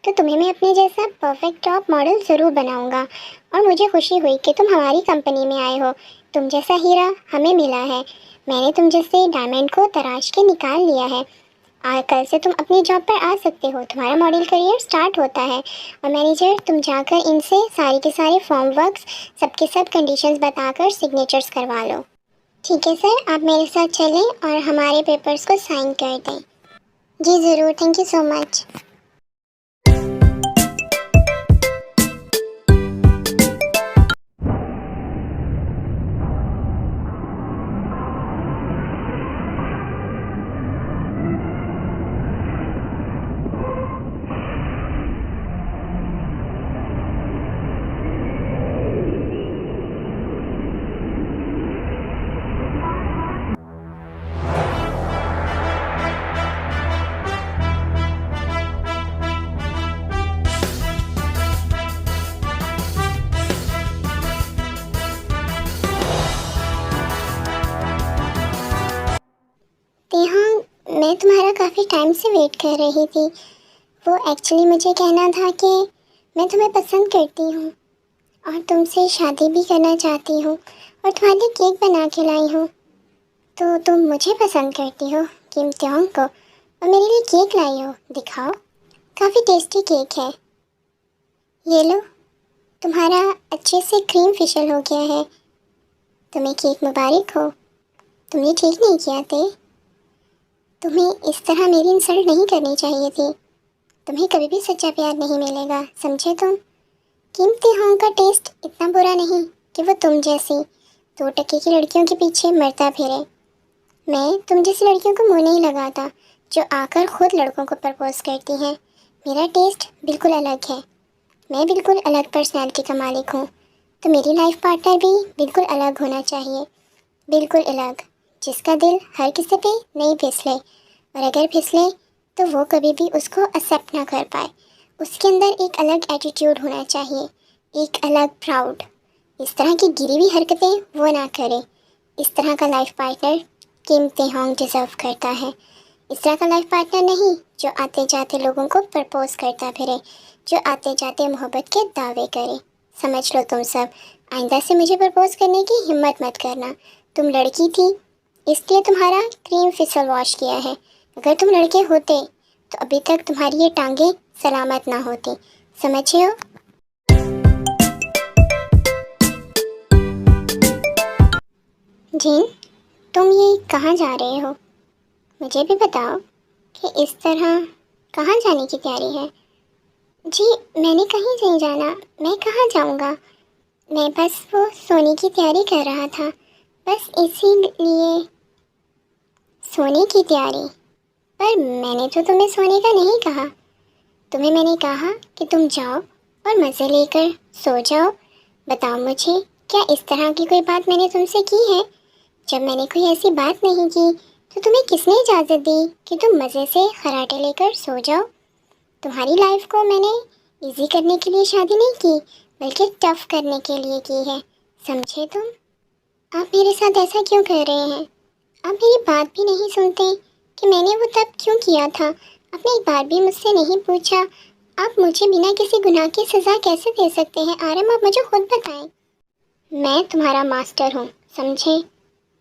तो तुम्हें मैं अपने जैसा परफेक्ट टॉप मॉडल ज़रूर बनाऊँगा। और मुझे खुशी हुई कि तुम हमारी कंपनी में आए हो। तुम जैसा हीरा हमें मिला है, मैंने तुम जैसे डायमंड को तराश के निकाल लिया है। कल से तुम अपनी जॉब पर आ सकते हो, तुम्हारा मॉडल करियर स्टार्ट होता है। और मैनेजर, तुम जाकर इनसे सारे के सारे फॉर्म वर्क्स सबके सब कंडीशंस बताकर सिग्नेचर्स करवा लो। ठीक है सर, आप मेरे साथ चलें और हमारे पेपर्स को साइन कर दें। जी ज़रूर, thank you so much. Neha, मैं तुम्हारा काफ़ी टाइम से वेट कर रही थी। वो एक्चुअली मुझे कहना था कि मैं तुम्हें पसंद करती हूँ और तुमसे शादी भी करना चाहती हूँ और तुम्हारे लिए केक बना के लाई हूँ। तो तुम मुझे पसंद करती हो, किम त्योंग को, और मेरे लिए केक लाई हो। दिखाओ, काफ़ी टेस्टी केक है। ये लो, तुम्हारा अच्छे से क्रीम फेशियल हो गया है। तुम्हें केक मुबारक हो। तुमने ठीक नहीं किया थे। तुम्हें इस तरह मेरी इंसल्ट नहीं करनी चाहिए थी। तुम्हें कभी भी सच्चा प्यार नहीं मिलेगा, समझे तुम? किम त्योंग का टेस्ट इतना बुरा नहीं कि वो तुम जैसी 2% की लड़कियों के पीछे मरता फिरे। मैं तुम जैसी लड़कियों को मुंह नहीं लगाता जो आकर खुद लड़कों को प्रपोज करती हैं। मेरा टेस्ट बिल्कुल अलग है। मैं बिल्कुल अलग पर्सनैलिटी का मालिक हूँ। तो मेरी लाइफ पार्टनर भी बिल्कुल अलग होना चाहिए, बिल्कुल अलग, जिसका दिल हर किसी पे नहीं फिसले, और अगर फिसले तो वो कभी भी उसको एक्सेप्ट ना कर पाए। उसके अंदर एक अलग एटीट्यूड होना चाहिए, एक अलग प्राउड। इस तरह की गिरी हुई हरकतें वो ना करे। इस तरह का लाइफ पार्टनर किम त्योंग डिज़र्व करता है। इस तरह का लाइफ पार्टनर नहीं जो आते जाते लोगों को प्रपोज करता फिरे, जो आते जाते मोहब्बत के दावे करे। समझ लो तुम सब, आइंदा से मुझे प्रपोज करने की हिम्मत मत करना। तुम लड़की थी इसलिए तुम्हारा क्रीम फेशियल वॉश किया है। अगर तुम लड़के होते तो अभी तक तुम्हारी ये टांगें सलामत ना होती, समझे हो? जीन, तुम ये कहाँ जा रहे हो? मुझे भी बताओ कि इस तरह कहाँ जाने की तैयारी है? जी, मैंने कहीं नहीं जाना। मैं कहाँ जाऊँगा? मैं बस वो सोने की तैयारी कर रहा था, बस इसीलिए। सोने की तैयारी? पर मैंने तो तुम्हें सोने का नहीं कहा। तुम्हें मैंने कहा कि तुम जाओ और मज़े लेकर सो जाओ। बताओ मुझे, क्या इस तरह की कोई बात मैंने तुमसे की है? जब मैंने कोई ऐसी बात नहीं की तो तुम्हें किसने इजाज़त दी कि तुम मज़े से खर्राटे लेकर सो जाओ? तुम्हारी लाइफ को मैंने इजी करने के लिए शादी नहीं की, बल्कि टफ करने के लिए की है, समझे तुम? आप मेरे साथ ऐसा क्यों कर रहे हैं? आप मेरी बात भी नहीं सुनते कि मैंने वो तब क्यों किया था। आपने एक बार भी मुझसे नहीं पूछा। आप मुझे बिना किसी गुनाह की सज़ा कैसे दे सकते हैं? आरम, आप मुझे खुद बताएं। मैं तुम्हारा मास्टर हूँ, समझे?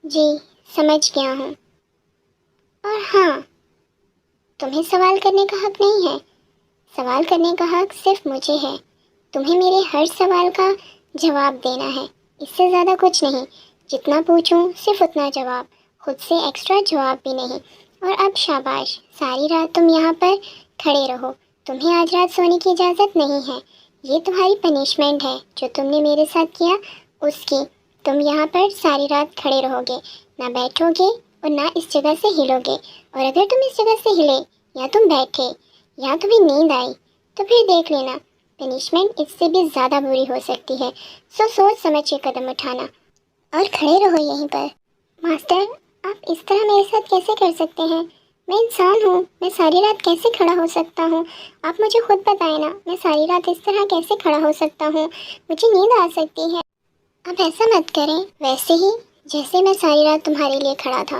जी, समझ गया हूँ। और हाँ, तुम्हें सवाल करने का हक नहीं है। सवाल करने का हक सिर्फ मुझे है। तुम्हें मेरे हर सवाल का जवाब देना है, इससे ज़्यादा कुछ नहीं। जितना पूछूं सिर्फ उतना जवाब, खुद से एक्स्ट्रा जवाब भी नहीं। और अब शाबाश, सारी रात तुम यहाँ पर खड़े रहो। तुम्हें आज रात सोने की इजाज़त नहीं है। ये तुम्हारी पनिशमेंट है जो तुमने मेरे साथ किया उसकी। तुम यहाँ पर सारी रात खड़े रहोगे, ना बैठोगे और ना इस जगह से हिलोगे। और अगर तुम इस जगह से हिले या तुम बैठे या तुम्हें नींद आई तो फिर देख लेना, पनिशमेंट इससे भी ज़्यादा बुरी हो सकती है। सो सोच समझ के कदम उठाना और खड़े रहो यहीं पर। मास्टर, आप इस तरह मेरे साथ कैसे कर सकते हैं? मैं इंसान हूँ, मैं सारी रात कैसे खड़ा हो सकता हूँ? आप मुझे खुद बताएं ना, मैं सारी रात इस तरह कैसे खड़ा हो सकता हूँ? मुझे नींद आ सकती है। आप ऐसा मत करें, वैसे ही जैसे मैं सारी रात तुम्हारे लिए खड़ा था,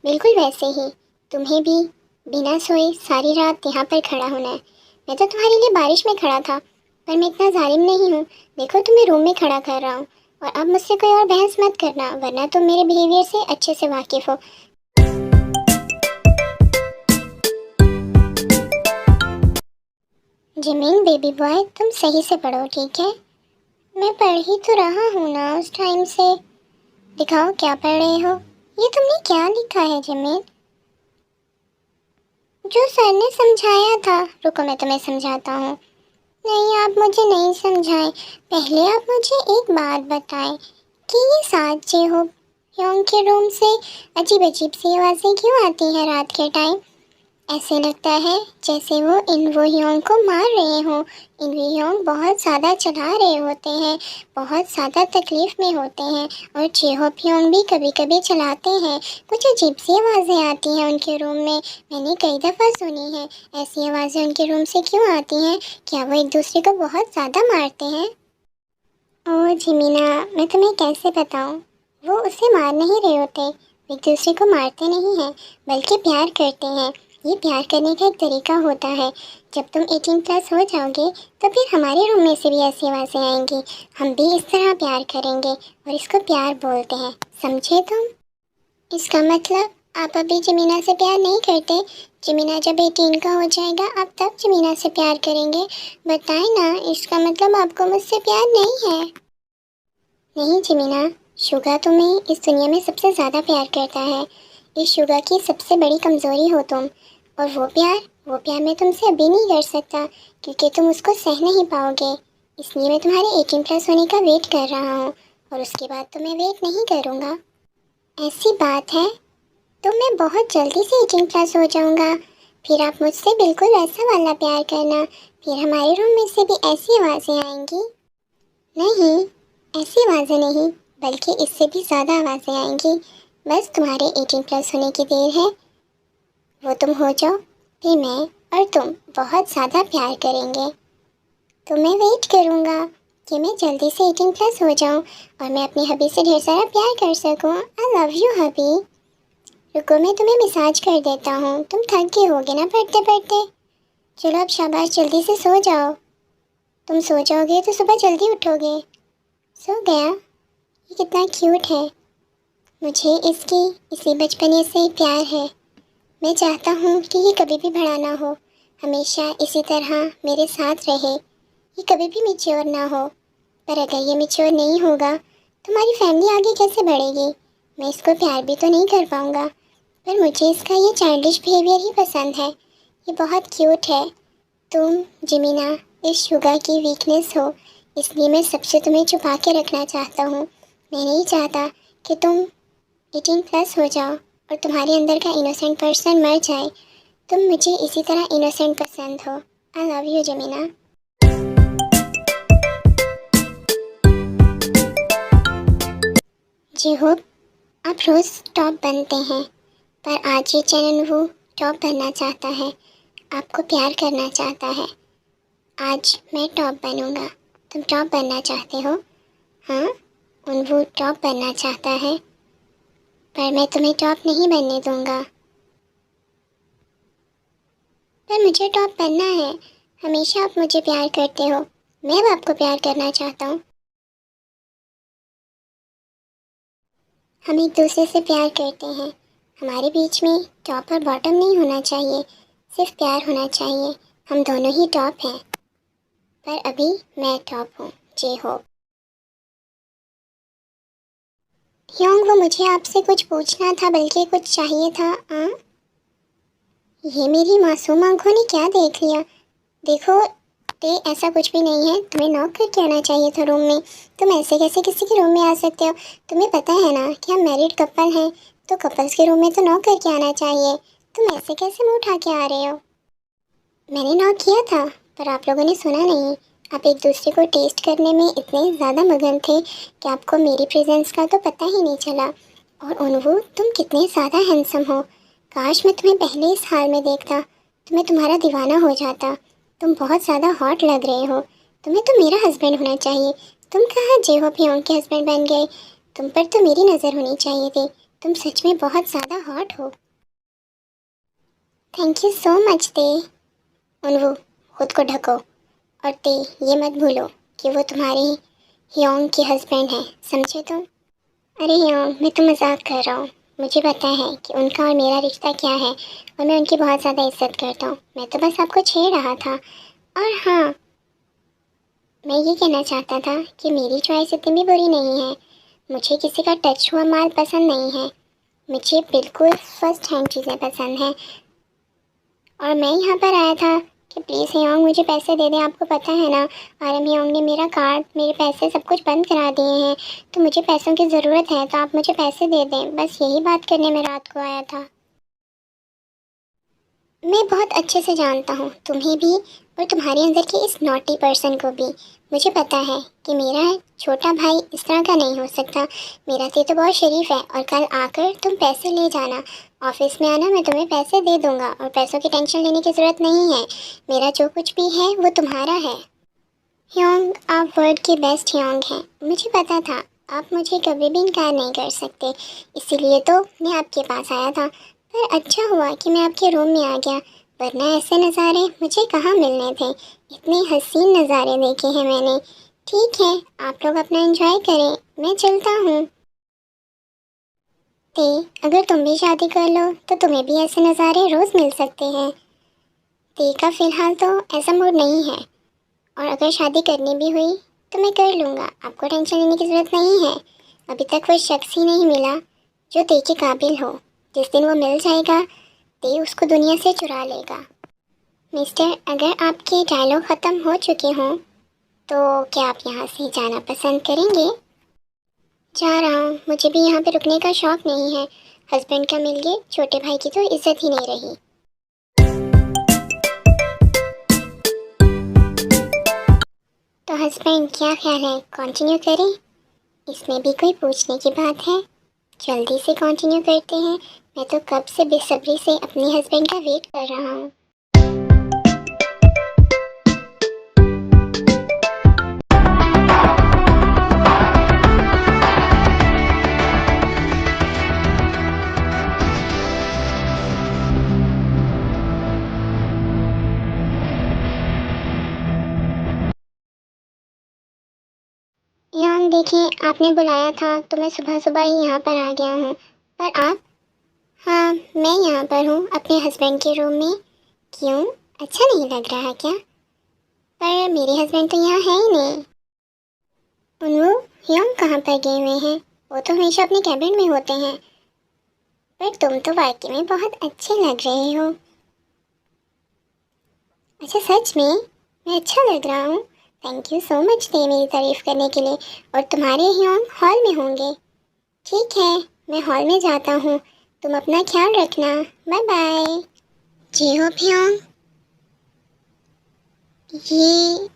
बिल्कुल वैसे ही तुम्हें भी बिना सोए सारी रात यहाँ पर खड़ा होना है। मैं तो तुम्हारे लिए बारिश में खड़ा था, पर मैं इतना जालिम नहीं हूँ। देखो, तुम्हें रूम में खड़ा कर रहा हूँ। और अब मुझसे कोई और बहस मत करना, वरना तुम मेरे बिहेवियर से अच्छे से वाकिफ़ हो। जिमिन बेबी बॉय, तुम सही से पढ़ो, ठीक है? मैं पढ़ ही तो रहा हूँ ना उस टाइम से। दिखाओ क्या पढ़ रहे हो। ये तुमने क्या लिखा है जिमिन? जो सर ने समझाया था। रुको मैं तुम्हें समझाता हूँ। नहीं, आप मुझे नहीं समझाएं। पहले आप मुझे एक बात बताएं कि ये सात जे हो योंग के रूम से अजीब अजीब सी आवाज़ें क्यों आती हैं रात के टाइम? ऐसे लगता है जैसे वो इन वो योंग को मार रहे हों। इन वो योंग बहुत ज़्यादा चला रहे होते हैं, बहुत ज़्यादा तकलीफ़ में होते हैं। और जेहोप योंग भी कभी कभी चलाते हैं। कुछ अजीब सी आवाज़ें आती हैं उनके रूम में। मैंने कई दफ़ा सुनी है। ऐसी आवाज़ें उनके रूम से क्यों आती हैं? क्या वो एक दूसरे को बहुत ज़्यादा मारते हैं? ओह जिमीना, मैं तुम्हें कैसे बताऊं? वो उसे मार नहीं रहे होते। वो एक दूसरे को मारते नहीं हैं, बल्कि प्यार करते हैं। ये प्यार करने का एक तरीका होता है। जब तुम 18+ हो जाओगे तो फिर हमारे रूम में से भी ऐसी आवाज़ें आएंगी। हम भी इस तरह प्यार करेंगे और इसको प्यार बोलते हैं। समझे तुम? इसका मतलब आप अभी जमीना से प्यार नहीं करते। जमीना जब 18 का हो जाएगा आप तब जमीना से प्यार करेंगे। बताएं ना, इसका मतलब आपको मुझसे प्यार नहीं है। नहीं जमीना, शुगा तुम्हें इस दुनिया में सबसे ज़्यादा प्यार करता है। इस शुगा की सबसे बड़ी कमज़ोरी हो तुम। और वो प्यार मैं तुमसे अभी नहीं कर सकता, क्योंकि तुम उसको सह नहीं पाओगे। इसलिए मैं तुम्हारे 18+ होने का वेट कर रहा हूँ, और उसके बाद तो मैं वेट नहीं करूँगा। ऐसी बात है तो मैं बहुत जल्दी से 18+ हो जाऊंगा। फिर आप मुझसे बिल्कुल वैसा वाला प्यार करना। फिर हमारे रूम में से भी ऐसी आवाज़ें आएंगी। नहीं, ऐसी आवाज़ें नहीं, बल्कि इससे भी ज़्यादा आवाज़ें आएंगी। बस तुम्हारे 18+ होने की देर है। वो तुम हो जाओ, फिर मैं और तुम बहुत ज़्यादा प्यार करेंगे। तो मैं वेट करूँगा कि मैं जल्दी से 18+ हो जाऊँ और मैं अपनी हबी से ढेर सारा प्यार कर सकूँ। आई लव यू हबी। रुको मैं तुम्हें मसाज कर देता हूँ, तुम थक गए होगे ना पढ़ते पढ़ते। चलो अब शाबाश, जल्दी से सो जाओ। तुम सो जाओगे तो सुबह जल्दी उठोगे। सो गया? ये कितना क्यूट है। मुझे इसकी इसी बचपने से प्यार है। मैं चाहता हूँ कि ये कभी भी बड़ा ना हो, हमेशा इसी तरह मेरे साथ रहे। ये कभी भी मैच्योर ना हो। पर अगर ये मैच्योर नहीं होगा तो हमारी फैमिली आगे कैसे बढ़ेगी? मैं इसको प्यार भी तो नहीं कर पाऊँगा। पर मुझे इसका ये चाइल्डिश बिहेवियर ही पसंद है। ये बहुत क्यूट है। तुम जिमीना इस शुगा की वीकनेस हो, इसलिए मैं सबसे तुम्हें छुपा के रखना चाहता हूँ। मैं नहीं चाहता कि तुम 18+ हो जाओ और तुम्हारे अंदर का इनोसेंट पर्सन मर जाए। तुम मुझे इसी तरह इनोसेंट पसंद हो। आई लव यू जमीना। जी होप आप रोज़ टॉप बनते हैं, पर आज ये चैनल वो टॉप बनना चाहता है, आपको प्यार करना चाहता है। आज मैं टॉप बनूंगा। तुम टॉप बनना चाहते हो? हाँ, वो टॉप बनना चाहता है, पर मैं तुम्हें टॉप नहीं बनने दूंगा। पर मुझे टॉप बनना है। हमेशा आप मुझे प्यार करते हो, मैं अब आपको प्यार करना चाहता हूँ। हम एक दूसरे से प्यार करते हैं। हमारे बीच में टॉप और बॉटम नहीं होना चाहिए, सिर्फ प्यार होना चाहिए। हम दोनों ही टॉप हैं, पर अभी मैं टॉप हूँ। जे हो योंग, वो मुझे आपसे कुछ पूछना था, बल्कि कुछ चाहिए था। ये मेरी मासूम आंखों ने क्या देख लिया? देखो ते, ऐसा कुछ भी नहीं है। तुम्हें नॉक करके आना चाहिए था रूम में। तुम ऐसे कैसे किसी के रूम में आ सकते हो? तुम्हें पता है ना कि हम मैरिड कपल हैं, तो कपल्स के रूम में तो नॉक करके आना चाहिए। तुम ऐसे कैसे मुंह उठा के आ रहे हो? मैंने नॉक किया था, पर आप लोगों ने सुना नहीं। आप एक दूसरे को टेस्ट करने में इतने ज़्यादा मगन थे कि आपको मेरी प्रेजेंस का तो पता ही नहीं चला। और अनुभव, तुम कितने ज़्यादा हैंडसम हो। काश मैं तुम्हें पहले इस हाल में देखता, तो मैं तुम्हारा दीवाना हो जाता। तुम बहुत ज़्यादा हॉट लग रहे हो। तुम्हें तो मेरा हस्बैंड होना चाहिए। तुम कहाँ जेहोप योंग के हस्बैंड बन गए? तुम पर तो मेरी नज़र होनी चाहिए थी। तुम सच में बहुत ज़्यादा हॉट हो। थैंक यू सो मच ते। अनुभव, खुद को ढको। और ते, ये मत भूलो कि वो तुम्हारे योंग के हस्बैंड हैं। समझे तुम? अरे योंग, मैं तो मजाक कर रहा हूँ। मुझे पता है कि उनका और मेरा रिश्ता क्या है, और मैं उनकी बहुत ज़्यादा इज्जत करता हूँ। मैं तो बस आपको छेड़ रहा था। और हाँ, मैं ये कहना चाहता था कि मेरी चॉइस इतनी भी बुरी नहीं है। मुझे किसी का टच हुआ माल पसंद नहीं है। मुझे बिल्कुल फर्स्ट हैंड चीज़ें पसंद हैं। और मैं यहाँ पर आया था कि प्लीज़ हियोंग मुझे पैसे दे दें। आपको पता है ना, आरम हियोंग ने मेरा कार्ड, मेरे पैसे सब कुछ बंद करा दिए हैं, तो मुझे पैसों की ज़रूरत है, तो आप मुझे पैसे दे दें। बस यही बात करने मैं रात को आया था। मैं बहुत अच्छे से जानता हूँ तुम्हें भी और तुम्हारे अंदर के इस नॉटी पर्सन को भी। मुझे पता है कि मेरा छोटा भाई इस तरह का नहीं हो सकता। मेरा तो बहुत शरीफ है। और कल आकर तुम पैसे ले जाना, ऑफिस में आना, मैं तुम्हें पैसे दे दूँगा और पैसों की टेंशन लेने की ज़रूरत नहीं है। मेरा जो कुछ भी है वो तुम्हारा है। ह्योंग, आप वर्ल्ड के बेस्ट ह्योंग हैं। मुझे पता था आप मुझे कभी भी इनकार नहीं कर सकते, इसीलिए तो मैं आपके पास आया था। पर अच्छा हुआ कि मैं आपके रूम में आ गया, वरना ऐसे नज़ारे मुझे कहाँ मिलने थे। इतने हसीन नज़ारे देखे हैं मैंने। ठीक है, आप लोग अपना एंजॉय करें, मैं चलता हूँ। ते, अगर तुम भी शादी कर लो तो तुम्हें भी ऐसे नज़ारे रोज़ मिल सकते हैं। ते का फ़िलहाल तो ऐसा मूड नहीं है, और अगर शादी करनी भी हुई तो मैं कर लूँगा। आपको टेंशन लेने की ज़रूरत नहीं है। अभी तक कोई शख्स ही नहीं मिला जो ते के काबिल हो। जिस दिन वो मिल जाएगा, ते उसको दुनिया से चुरा लेगा। मिस्टर, अगर आपके डायलॉग ख़त्म हो चुके हों तो क्या आप यहाँ से जाना पसंद करेंगे? जा रहा हूँ, मुझे भी यहाँ पे रुकने का शौक़ नहीं है। हस्बैंड का मिल गए, छोटे भाई की तो इज्जत ही नहीं रही। तो हस्बैंड, क्या ख्याल है, कंटिन्यू करें? इसमें भी कोई पूछने की बात है? जल्दी से कंटिन्यू करते हैं। मैं तो कब से बेसब्री से अपने हस्बैंड का वेट कर रहा हूँ। यहाँ देखिए, आपने बुलाया था तो मैं सुबह सुबह ही यहाँ पर आ गया हूँ। पर आप? हाँ, मैं यहाँ पर हूँ अपने हस्बैंड के रूम में। क्यों, अच्छा नहीं लग रहा क्या? पर मेरे हस्बैंड तो यहाँ है ही नहीं। उन्हों, ह्योंग कहाँ पर गए हुए हैं? वो तो हमेशा अपने कैबिन में होते हैं। पर तुम तो वाकई में बहुत अच्छे लग रहे हो। अच्छा, सच में मैं अच्छा लग रहा हूँ? थैंक यू सो मच थे मेरी तारीफ़ करने के लिए। और तुम्हारे ह्योंग हॉल में होंगे। ठीक है, मैं हॉल में जाता हूँ। तुम अपना ख्याल रखना। Bye bye. जी हो ह्योंग। ये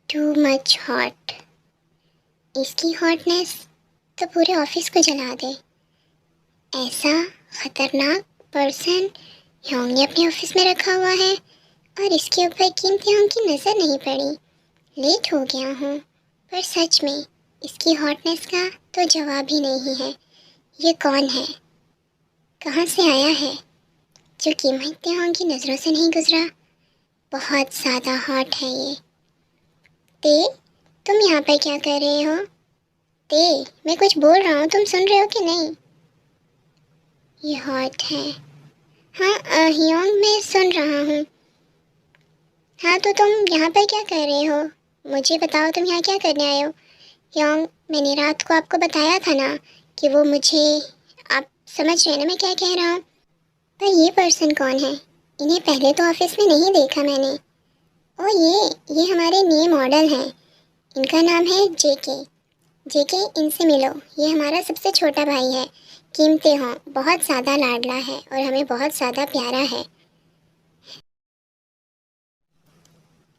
टू मच हॉट। इसकी हॉटनेस तो पूरे ऑफिस को जला दे। ऐसा खतरनाक पर्सन ह्योंग ने अपने ऑफिस में रखा हुआ है, और इसके ऊपर कीमती ह्योंग की नज़र नहीं पड़ी। लेट हो गया हूँ, पर सच में इसकी हॉटनेस का तो जवाब ही नहीं है। ये कौन है, कहाँ से आया है, जो कीमती ह्योंग की नज़रों से नहीं गुजरा? बहुत ज़्यादा हॉट है ये। ते, तुम यहाँ पर क्या कर रहे हो? ते, मैं कुछ बोल रहा हूँ, तुम सुन रहे हो कि नहीं? ये हॉट है। हाँ ह्योंग, मैं सुन रहा हूँ। हाँ, तो तुम यहाँ पर क्या कर रहे हो? मुझे बताओ, तुम यहाँ क्या करने आए हो? ह्योंग, मैंने रात को आपको बताया था ना कि वो मुझे, आप समझ रहे हैं ना मैं क्या कह रहा हूँ? पर ये पर्सन कौन है? इन्हें पहले तो ऑफिस में नहीं देखा मैंने। ओ, ये हमारे नए मॉडल हैं। इनका नाम है जेके। जेके, इनसे मिलो। ये हमारा सबसे छोटा भाई है। कीमते हों, बहुत ज़्यादा लाडला है और हमें बहुत ज़्यादा प्यारा है।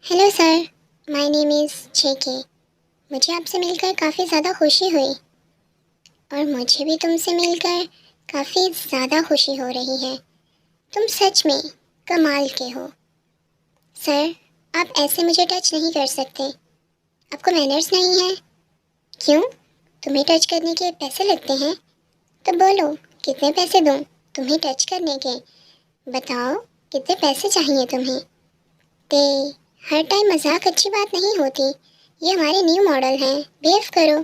Hello sir, my name is JK. मुझे आपसे मिलकर काफ़ी ज़्यादा खुशी हुई, और मुझे भी तुमसे मिलकर काफ़ी ज़्यादा खुशी हो रही है। तुम सच में कमाल के हो। सर, आप ऐसे मुझे टच नहीं कर सकते। आपको मैनर्स नहीं है। क्यों, तुम्हें टच करने के पैसे लगते हैं? तो बोलो, कितने पैसे दूँ तुम्हें टच करने के? बताओ कितने पैसे चाहिए तुम्हें? ते हर टाइम मजाक अच्छी बात नहीं होती। ये हमारे न्यू मॉडल हैं, बिहेव करो।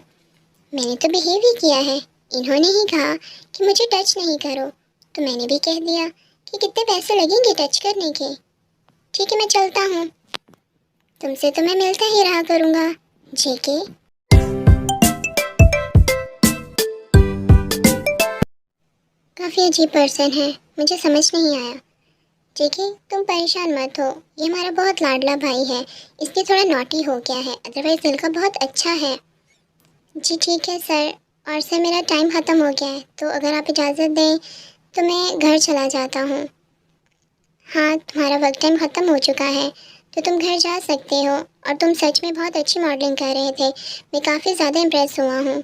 मैंने तो बिहेव ही किया है। इन्होंने ही कहा कि मुझे टच नहीं करो, तो मैंने भी कह दिया कि कितने पैसे लगेंगे टच करने के। ठीक है, मैं चलता हूँ। तुमसे तो मैं मिलता ही रहा करूँगा। जेके। काफ़ी अजीब पर्सन है, मुझे समझ नहीं आया। जेके, तुम परेशान मत हो। ये हमारा बहुत लाडला भाई है, इसलिए थोड़ा नॉटी हो गया है, अदरवाइज दिल का बहुत अच्छा है। जी ठीक है सर। और सर, मेरा टाइम ख़त्म हो गया है, तो अगर आप इजाज़त दें तो मैं घर चला जाता हूँ। हाँ, तुम्हारा वर्क टाइम ख़त्म हो चुका है, तो तुम घर जा सकते हो। और तुम सच में बहुत अच्छी मॉडलिंग कर रहे थे, मैं काफ़ी ज़्यादा इम्प्रेस हुआ हूँ।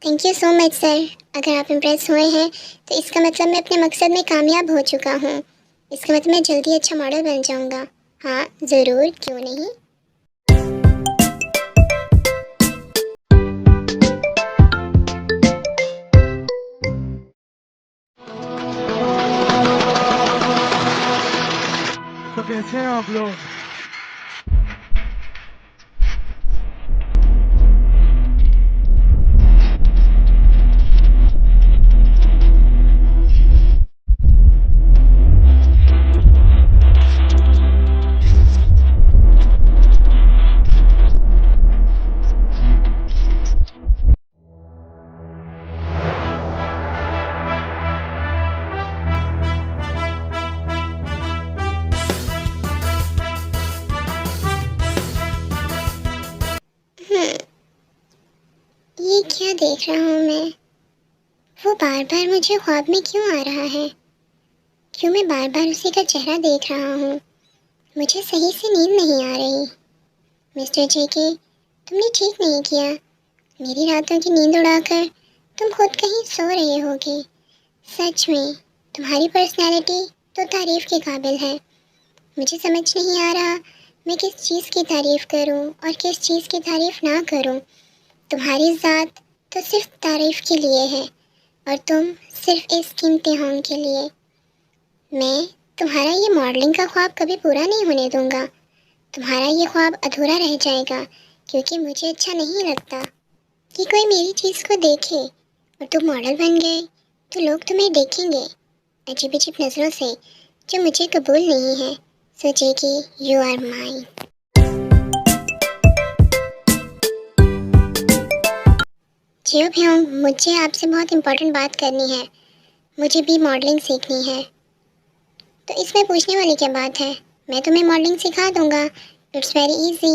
Thank you so much sir. अगर आप इम्प्रेस हुए हैं तो इसका मतलब मैं अपने मकसद में कामयाब हो चुका हूँ। इसका मतलब मैं जल्दी अच्छा मॉडल बन जाऊँगा। हाँ ज़रूर, क्यों नहीं। तो कैसे हैं आप लोग? ये क्या देख रहा हूँ मैं? वो बार बार मुझे ख्वाब में क्यों आ रहा है? क्यों मैं बार बार उसी का चेहरा देख रहा हूँ? मुझे सही से नींद नहीं आ रही। मिस्टर जेके, तुमने ठीक नहीं किया। मेरी रातों की नींद उड़ाकर तुम खुद कहीं सो रहे होगे। सच में तुम्हारी पर्सनैलिटी तो तारीफ़ के काबिल है। मुझे समझ नहीं आ रहा मैं किस चीज़ की तारीफ़ करूं और किस चीज़ की तारीफ़ ना करूं। तुम्हारी ज़ात तो सिर्फ तारीफ़ के लिए है और तुम सिर्फ इस कीमती होम के लिए। मैं तुम्हारा ये मॉडलिंग का ख्वाब कभी पूरा नहीं होने दूंगा। तुम्हारा ये ख्वाब अधूरा रह जाएगा, क्योंकि मुझे अच्छा नहीं लगता कि कोई मेरी चीज़ को देखे और तुम मॉडल बन गए तो लोग तुम्हें देखेंगे अजीब अजीब नज़रों से, जो मुझे कबूल नहीं है। सोचे कि यू आर माइन। जियो भ्योंग, मुझे आपसे बहुत इम्पोर्टेंट बात करनी है। मुझे भी मॉडलिंग सीखनी है। तो इसमें पूछने वाली क्या बात है? मैं तुम्हें मॉडलिंग सिखा दूंगा। It's very easy.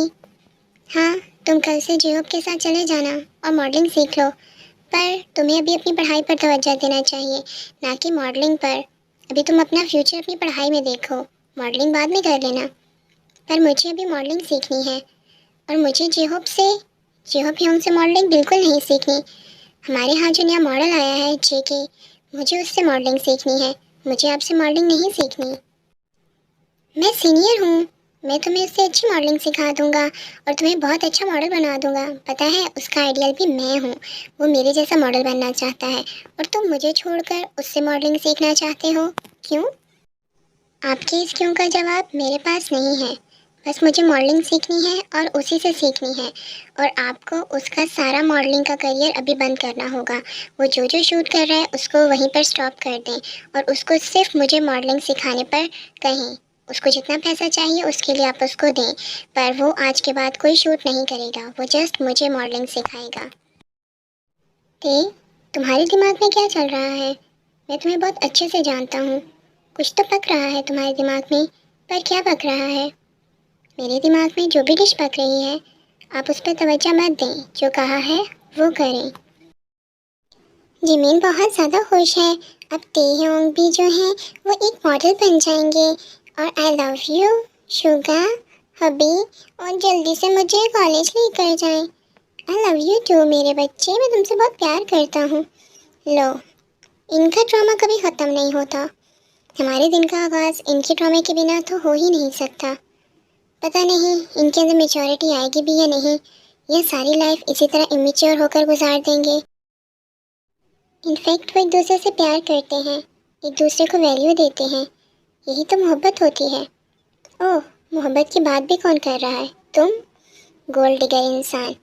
हाँ, तुम कल से जियो के साथ चले जाना और मॉडलिंग सीख लो। पर तुम्हें अभी अपनी पढ़ाई पर तवज्जो देना चाहिए, ना कि मॉडलिंग पर। अभी तुम अपना फ्यूचर अपनी पढ़ाई में देखो, मॉडलिंग बाद में कर लेना। पर मुझे अभी मॉडलिंग सीखनी है और मुझे जेहोप ह्योंग से मॉडलिंग बिल्कुल नहीं सीखनी। हमारे यहाँ जो नया मॉडल आया है जेके, मुझे उससे मॉडलिंग सीखनी है। मुझे आपसे मॉडलिंग नहीं सीखनी। मैं सीनियर हूँ, मैं तुम्हें उससे अच्छी मॉडलिंग सिखा दूंगा और तुम्हें बहुत अच्छा मॉडल बना दूंगा। पता है, उसका आइडियल भी मैं हूँ। वो मेरे जैसा मॉडल बनना चाहता है और तुम मुझे छोड़कर उससे मॉडलिंग सीखना चाहते हो। क्यों? आपके इस क्यों का जवाब मेरे पास नहीं है। बस मुझे मॉडलिंग सीखनी है और उसी से सीखनी है। और आपको उसका सारा मॉडलिंग का करियर अभी बंद करना होगा। वो जो जो शूट कर रहा है उसको वहीं पर स्टॉप कर दें और उसको सिर्फ मुझे मॉडलिंग सिखाने पर कहें। उसको जितना पैसा चाहिए उसके लिए आप उसको दें, पर वो आज के बाद कोई शूट नहीं करेगा। वो जस्ट मुझे मॉडलिंग सिखाएगा। ते, तुम्हारे दिमाग में क्या चल रहा है? मैं तुम्हें बहुत अच्छे से जानता हूँ। कुछ तो पक रहा है तुम्हारे दिमाग में, पर क्या पक रहा है? मेरे दिमाग में जो भी डिश पक रही है, आप उस पर तवज्जो मत दें। जो कहा है वो करें। जिमिन बहुत ज़्यादा खुश है। अब तेयोंग भी जो है वो एक मॉडल बन जाएंगे। और आई लव यू शुगा हबी, और जल्दी से मुझे कॉलेज लेकर जाएं। आई लव यू टू मेरे बच्चे, मैं तुमसे बहुत प्यार करता हूँ। लो, इनका ड्रामा कभी ख़त्म नहीं होता। हमारे दिन का आगाज़ इनके ड्रामे के बिना तो हो ही नहीं सकता। पता नहीं इनके अंदर मेच्योरिटी आएगी भी या नहीं, या सारी लाइफ इसी तरह इमेच्योर होकर गुजार देंगे। इनफैक्ट वो एक दूसरे से प्यार करते हैं। एक दूसरे को वैल्यू देते हैं, यही तो मोहब्बत होती है। ओह, मोहब्बत की बात भी कौन कर रहा है? तुम गोल्ड डिगर इंसान।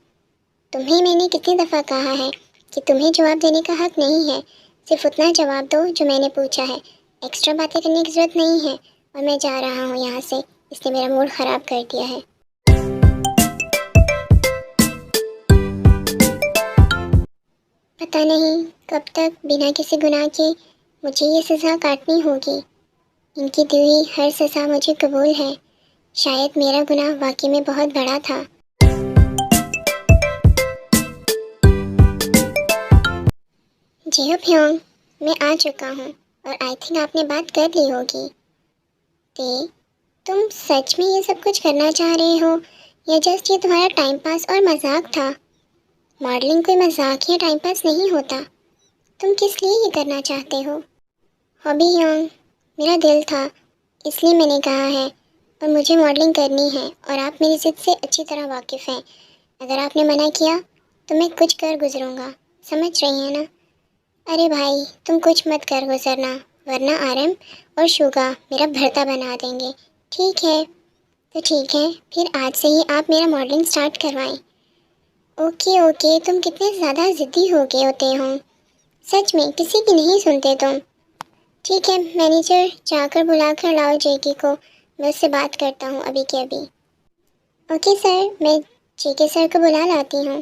तुम्हें मैंने कितनी दफ़ा कहा है कि तुम्हें जवाब देने का हक नहीं है। सिर्फ उतना जवाब दो जो मैंने पूछा है। एक्स्ट्रा बातें करने की ज़रूरत नहीं है। और मैं जा रहा हूँ यहाँ से, इसने मेरा मूड ख़राब कर दिया है। पता नहीं कब तक बिना किसी गुनाह के मुझे ये सज़ा काटनी होगी। इनकी दी हुई हर सज़ा मुझे कबूल है। शायद मेरा गुनाह वाकई में बहुत बड़ा था। जी प्योंग, मैं आ चुका हूँ और आई थिंक आपने बात कर ली होगी। ते, तुम सच में ये सब कुछ करना चाह रहे हो या जस्ट ये तुम्हारा टाइम पास और मजाक था? मॉडलिंग कोई मजाक या टाइम पास नहीं होता। तुम किस लिए ये करना चाहते हो? हॉबी योंग, मेरा दिल था, इसलिए मैंने कहा है। और मुझे मॉडलिंग करनी है और आप मेरी ज़िद से अच्छी तरह वाकिफ़ हैं। अगर आपने मना किया तो मैं कुछ कर गुजरूँगा, समझ रही हैं ना? अरे भाई, तुम कुछ मत कर गुजरना, वरना आरम और शुगा मेरा भरता बना देंगे। ठीक है तो ठीक है, फिर आज से ही आप मेरा मॉडलिंग स्टार्ट करवाएं। ओके ओके, तुम कितने ज़्यादा ज़िद्दी हो गए होते हो। सच में किसी की नहीं सुनते तुम। ठीक है मैनेजर, जाकर बुला कर लाओ जेके को, मैं उससे बात करता हूँ अभी के अभी। ओके सर, मैं जेके सर को बुला लाती हूँ।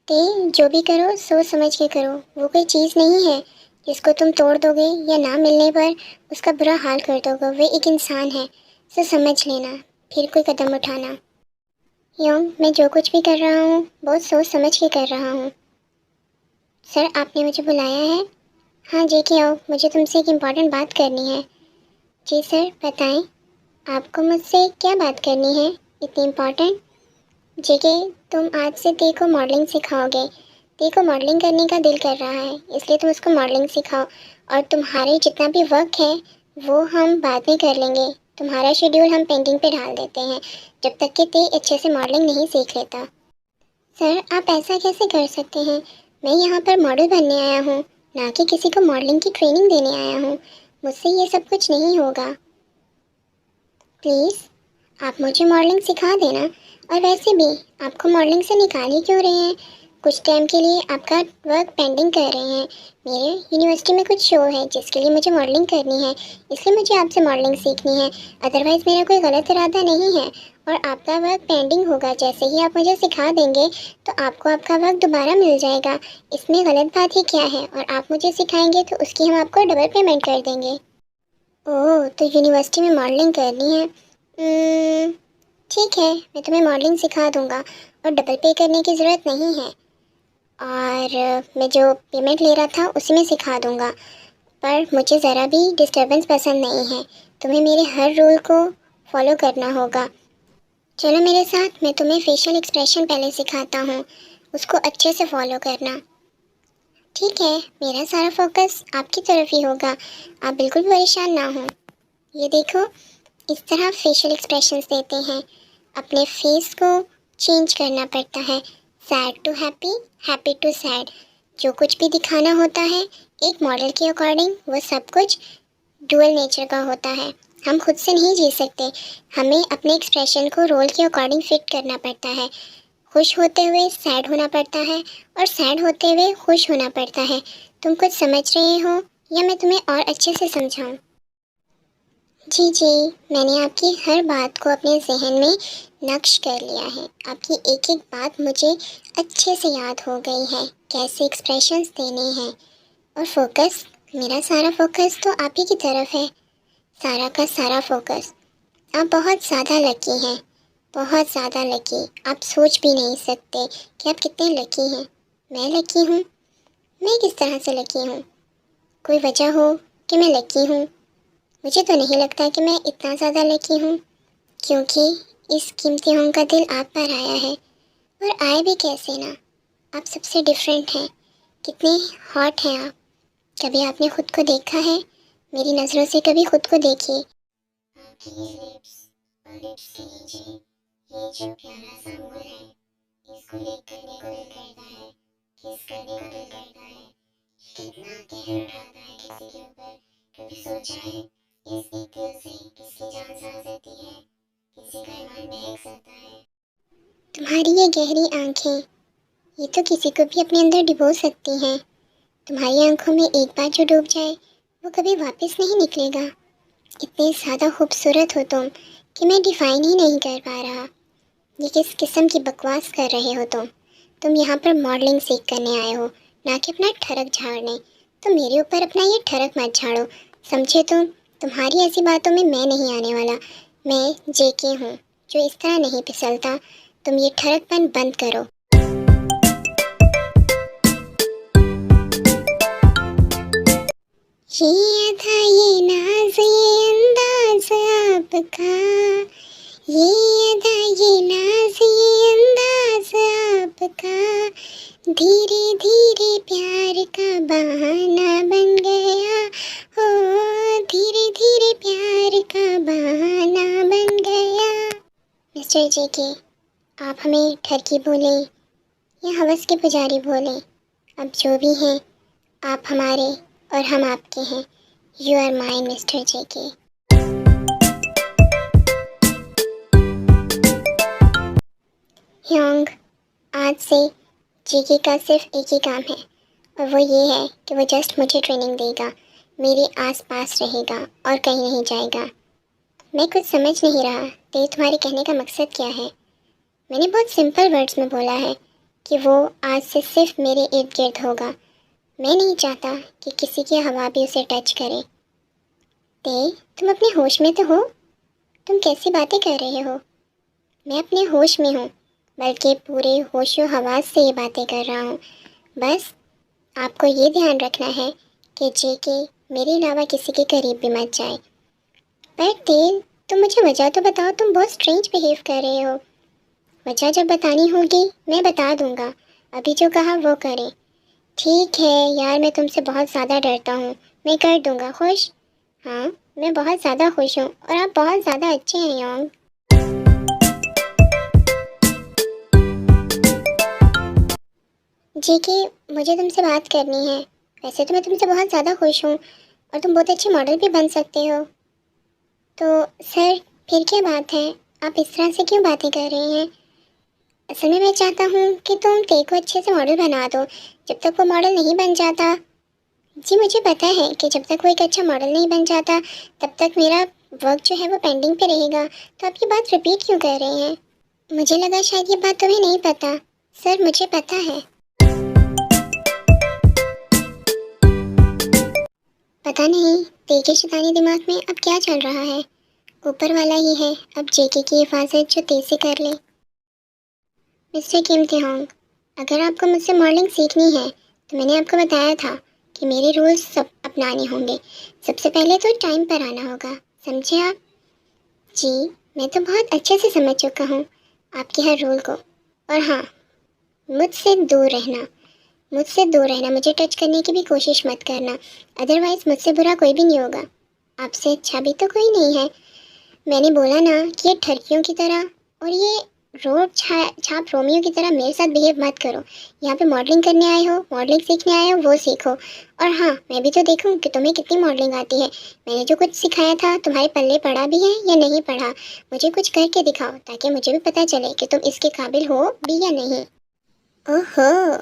ते, जो भी करो सोच समझ के करो। वो कोई चीज़ नहीं है जिसको तुम तोड़ दोगे या ना मिलने पर उसका बुरा हाल कर दोगे। वे एक इंसान है, सो समझ लेना, फिर कोई कदम उठाना। योंग, मैं जो कुछ भी कर रहा हूँ बहुत सोच समझ के कर रहा हूँ। सर, आपने मुझे बुलाया है? हाँ जेके आओ, मुझे तुमसे एक इम्पॉर्टेंट बात करनी है। जी सर, बताएं, आपको मुझसे क्या बात करनी है इतनी इम्पॉर्टेंट? जेके, तुम आज से ते को मॉडलिंग सिखाओगे। ते को मॉडलिंग करने का दिल कर रहा है, इसलिए तुम उसको मॉडलिंग सिखाओ। और तुम्हारे जितना भी वर्क है वो हम बाद में कर लेंगे। तुम्हारा शेड्यूल हम पेंटिंग पे डाल देते हैं जब तक कि ते अच्छे से मॉडलिंग नहीं सीख लेता। सर, आप ऐसा कैसे कर सकते हैं? मैं यहाँ पर मॉडल बनने आया हूँ, ना कि किसी को मॉडलिंग की ट्रेनिंग देने आया हूँ। मुझसे ये सब कुछ नहीं होगा। प्लीज़ आप मुझे मॉडलिंग सिखा देना। और वैसे भी आपको मॉडलिंग से निकाल ही क्यों रहे हैं? कुछ टाइम के लिए आपका वर्क पेंडिंग कर रहे हैं। मेरे यूनिवर्सिटी में कुछ शो है जिसके लिए मुझे मॉडलिंग करनी है, इसलिए मुझे आपसे मॉडलिंग सीखनी है। अदरवाइज़ मेरा कोई गलत इरादा नहीं है। और आपका वर्क पेंडिंग होगा, जैसे ही आप मुझे सिखा देंगे तो आपको आपका वर्क दोबारा मिल जाएगा। इसमें गलत बात ही क्या है? और आप मुझे सिखाएंगे तो उसकी हम आपको डबल पेमेंट कर देंगे। ओह, तो यूनिवर्सिटी में मॉडलिंग करनी है। ठीक है, मैं तुम्हें मॉडलिंग सिखा दूंगा और डबल पे करने की ज़रूरत नहीं है। और मैं जो पेमेंट ले रहा था उसी में सिखा दूंगा। पर मुझे ज़रा भी डिस्टर्बेंस पसंद नहीं है। तुम्हें मेरे हर रूल को फॉलो करना होगा। चलो मेरे साथ, मैं तुम्हें फेशियल एक्सप्रेशन पहले सिखाता हूँ, उसको अच्छे से फॉलो करना। ठीक है, मेरा सारा फोकस आपकी तरफ ही होगा, आप बिल्कुल भी परेशान ना हो। ये देखो, इस तरह फेशियल एक्सप्रेशंस देते हैं। अपने फेस को चेंज करना पड़ता है, sad to happy, happy to sad. जो कुछ भी दिखाना होता है एक मॉडल के अकॉर्डिंग, वो सब कुछ डुअल नेचर का होता है। हम खुद से नहीं जी सकते, हमें अपने एक्सप्रेशन को रोल के अकॉर्डिंग फिट करना पड़ता है। खुश होते हुए सैड होना पड़ता है और सैड होते हुए खुश होना पड़ता है। तुम कुछ समझ रहे हो या मैं तुम्हें और अच्छे से समझाऊं? जी जी, मैंने आपकी हर बात को अपने जहन में नक्श कर लिया है। आपकी एक एक बात मुझे अच्छे से याद हो गई है, कैसे एक्सप्रेशंस देने हैं। और फोकस, मेरा सारा फोकस तो आप ही की तरफ है, सारा का सारा फोकस। आप बहुत ज़्यादा लकी हैं, बहुत ज़्यादा लकी। आप सोच भी नहीं सकते कि आप कितने लकी हैं। मैं लकी हूँ? मैं किस तरह से लकी हूँ? कोई वजह हो कि मैं लकी हूँ? मुझे तो नहीं लगता कि मैं इतना ज़्यादा लकी हूँ, क्योंकि इस कीमती होम का दिल आप पर आया है। और आए भी कैसे ना, आप सबसे डिफरेंट हैं। कितने हॉट हैं आप। कभी आपने खुद को देखा है? मेरी नज़रों से कभी खुद को देखिए। आपकी ये लिप्स और लिप्स के नीचे ये जो प्यारा सा मोर है, इसको देख करने को दिल करता है, किस करने को दिल करता है। कितना कहर उठाता है किसी के ऊपर। कभी सोचा है इस एक दिल से किसकी जान जा सकती है, किसी का ईमान बहक सकता है। तुम्हारी ये गहरी आंखें, ये तो किसी को भी अपने अंदर डुबो सकती हैं। तुम्हारी आंखों में एक बार जो डूब जाए वो कभी वापस नहीं निकलेगा। इतने ज़्यादा खूबसूरत हो तुम कि मैं डिफाइन ही नहीं कर पा रहा। ये किस किस्म की बकवास कर रहे हो तुम यहाँ पर मॉडलिंग सीख करने आए हो, ना कि अपना ठरक झाड़ने। तो मेरे ऊपर अपना ये ठरक मत झाड़ो, समझे तुम। तुम्हारी ऐसी बातों में मैं नहीं आने वाला। मैं जेके हूँ जो इस तरह नहीं फिसलता। तुम ये ठरकपन बंद करो। ये अदा ये नाज ये अंदाज आपका, ये अदा ये नाज ये अंदाज आपका, धीरे धीरे प्यार का बहाना बन गया। हो धीरे धीरे प्यार का बहाना बन गया। मिस्टर जेके, आप हमें ठरकी बोले या हवस के पुजारी बोले, अब जो भी हैं आप हमारे और हम आपके हैं। You are mine mister JK. Hyung, आज से जेके का सिर्फ एक ही काम है और वो ये है कि वो जस्ट मुझे ट्रेनिंग देगा, मेरे आसपास रहेगा और कहीं नहीं जाएगा। मैं कुछ समझ नहीं रहा कि तुम्हारे कहने का मकसद क्या है। मैंने बहुत सिंपल वर्ड्स में बोला है कि वो आज से सिर्फ मेरे इर्द गिर्द होगा। मैं नहीं चाहता कि किसी की हवा भी उसे टच करे। ते, तुम अपने होश में तो हो? तुम कैसी बातें कर रहे हो? मैं अपने होश में हूँ, बल्कि पूरे होशो हवास से ये बातें कर रहा हूँ। बस आपको ये ध्यान रखना है कि जेके मेरे अलावा किसी के करीब भी मत जाए। पर तेल, तुम मुझे वजह तो बताओ, तुम बहुत स्ट्रेंज बिहेव कर रहे हो। वजह जब बतानी होगी मैं बता दूंगा, अभी जो कहा वो करें। ठीक है यार, मैं तुमसे बहुत ज़्यादा डरता हूँ, मैं कर दूंगा। खुश? हाँ, मैं बहुत ज़्यादा खुश हूँ और आप बहुत ज़्यादा अच्छे हैं योंग। जेके, मुझे तुमसे बात करनी है। वैसे तो मैं तुमसे बहुत ज़्यादा खुश हूँ और तुम बहुत अच्छे मॉडल भी बन सकते हो। तो सर, फिर क्या बात है? आप इस तरह से क्यों बातें कर रहे हैं? असल में मैं चाहता हूँ कि तुम ते को अच्छे से मॉडल बना दो। जब तक वो मॉडल नहीं बन जाता, जी मुझे पता है कि जब तक वो एक अच्छा मॉडल नहीं बन जाता तब तक मेरा वर्क जो है वो पेंडिंग पे रहेगा। तो आप ये बात रिपीट क्यों कर रहे हैं? मुझे लगा शायद ये बात तुम्हें नहीं पता। सर, मुझे पता है। पता नहीं तेरे शैतानी दिमाग में अब क्या चल रहा है। ऊपर वाला ही है अब जेके की हिफाजत जो ते से कर ले। मिस्टर किम ते होंग, अगर आपको मुझसे मॉडलिंग सीखनी है तो मैंने आपको बताया था कि मेरे रूल्स सब अपनाने होंगे। सबसे पहले तो टाइम पर आना होगा, समझे आप? जी, मैं तो बहुत अच्छे से समझ चुका हूँ आपके हर रूल को। और हाँ, मुझसे दूर रहना, मुझसे दूर रहना। मुझे टच करने की भी कोशिश मत करना, अदरवाइज़ मुझसे बुरा कोई भी नहीं होगा। आपसे अच्छा भी तो कोई नहीं है। मैंने बोला ना कि ये ठरकियों की तरह और ये रोड छाप रोमियो की तरह मेरे साथ बिहेव मत करो। यहाँ पे मॉडलिंग करने आए हो, मॉडलिंग सीखने आए हो, वो सीखो। और हाँ, मैं भी तो देखूँ कि तुम्हें कितनी मॉडलिंग आती है। मैंने जो कुछ सिखाया था तुम्हारे पल्ले पड़ा भी है या नहीं पड़ा? मुझे कुछ करके दिखाओ ताकि मुझे भी पता चले कि तुम इसके काबिल हो भी या नहीं। ओहो,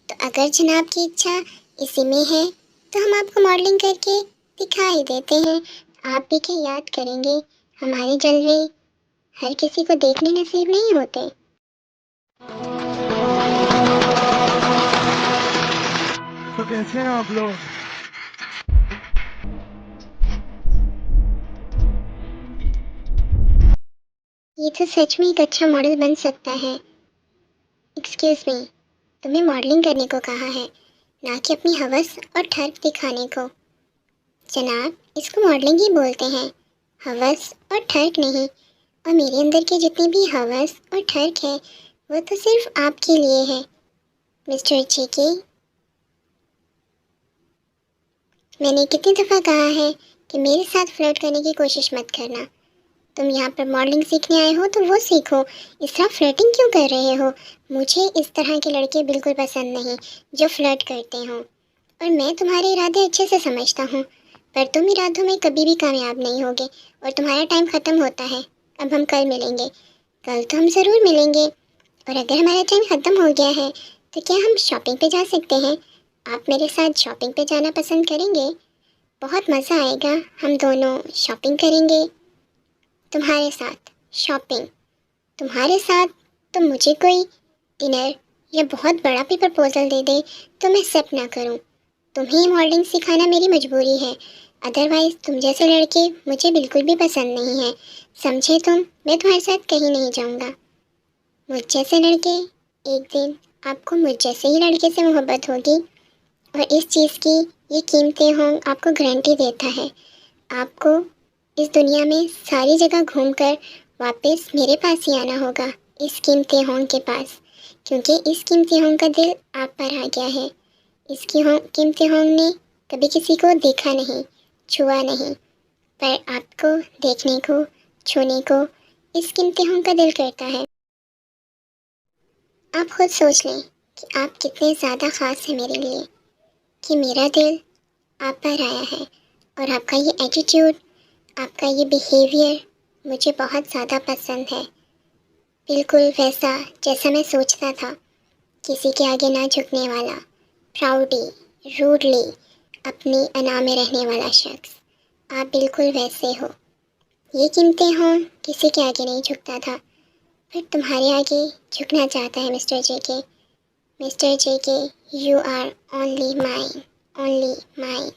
तो अगर जनाब की इच्छा इसी में है तो हम आपको मॉडलिंग करके दिखा ही देते हैं। आप भी क्या याद करेंगे, हमारे जलवे हर किसी को देखने नसीब नहीं होते। तो कैसे हैं आप लोग? ये तो सच में एक अच्छा मॉडल बन सकता है। एक्सक्यूज मी, तुम्हें मॉडलिंग करने को कहा है, ना कि अपनी हवस और ठर्क दिखाने को। जनाब, इसको मॉडलिंग ही बोलते हैं, हवस और ठर्क नहीं। और मेरे अंदर की जितनी भी हवस और ठर्क है वो तो सिर्फ आपके लिए है मिस्टर जेके। मैंने कितनी दफ़ा कहा है कि मेरे साथ फ्लर्ट करने की कोशिश मत करना। तुम यहाँ पर मॉडलिंग सीखने आए हो तो वो सीखो, इस तरह फ्लर्टिंग क्यों कर रहे हो? मुझे इस तरह के लड़के बिल्कुल पसंद नहीं जो फ्लर्ट करते हों। और मैं तुम्हारे इरादे अच्छे से समझता हूँ, पर तुम इरादों में कभी भी कामयाब नहीं होगे और तुम्हारा टाइम ख़त्म होता है। अब हम कल मिलेंगे। कल तो हम ज़रूर मिलेंगे। और अगर हमारा टाइम ख़त्म हो गया है तो क्या हम शॉपिंग पे जा सकते हैं? आप मेरे साथ शॉपिंग पे जाना पसंद करेंगे? बहुत मज़ा आएगा, हम दोनों शॉपिंग करेंगे। तुम्हारे साथ शॉपिंग, तुम्हारे साथ। तो मुझे कोई डिनर या बहुत बड़ा भी प्रपोज़ल दे दे तो मैं एक्सेप्ट ना करूं। तुम्हें मॉडलिंग सिखाना मेरी मजबूरी है, अदरवाइज़ तुम जैसे लड़के मुझे बिल्कुल भी पसंद नहीं है। समझे तुम? मैं तुम्हारे साथ कहीं नहीं जाऊंगा। मुझ जैसे लड़के, एक दिन आपको मुझ जैसे ही लड़के से मोहब्बत होगी और इस चीज़ की ये कीमती हों आपको गारंटी देता है। आपको इस दुनिया में सारी जगह घूमकर वापस मेरे पास ही आना होगा, इस कीमती होंग के पास, क्योंकि इस कीमती होंग का दिल आप पर आ गया है। इसकी कीमती होंग ने कभी किसी को देखा नहीं, छुआ नहीं, पर आपको देखने को, छूने को इस कीमती होंग का दिल करता है। आप खुद सोच लें कि आप कितने ज़्यादा ख़ास हैं मेरे लिए, कि मेरा दिल आप पर आया है और आपका ये एटीट्यूड, आपका ये बिहेवियर मुझे बहुत ज़्यादा पसंद है। बिल्कुल वैसा जैसा मैं सोचता था, किसी के आगे ना झुकने वाला, प्राउडली, रूडली अपनी अना में रहने वाला शख्स। आप बिल्कुल वैसे हो। ये कीमतें हों किसी के आगे नहीं झुकता था, पर तुम्हारे आगे झुकना चाहता है mister JK. Mister JK, you are only mine, only mine.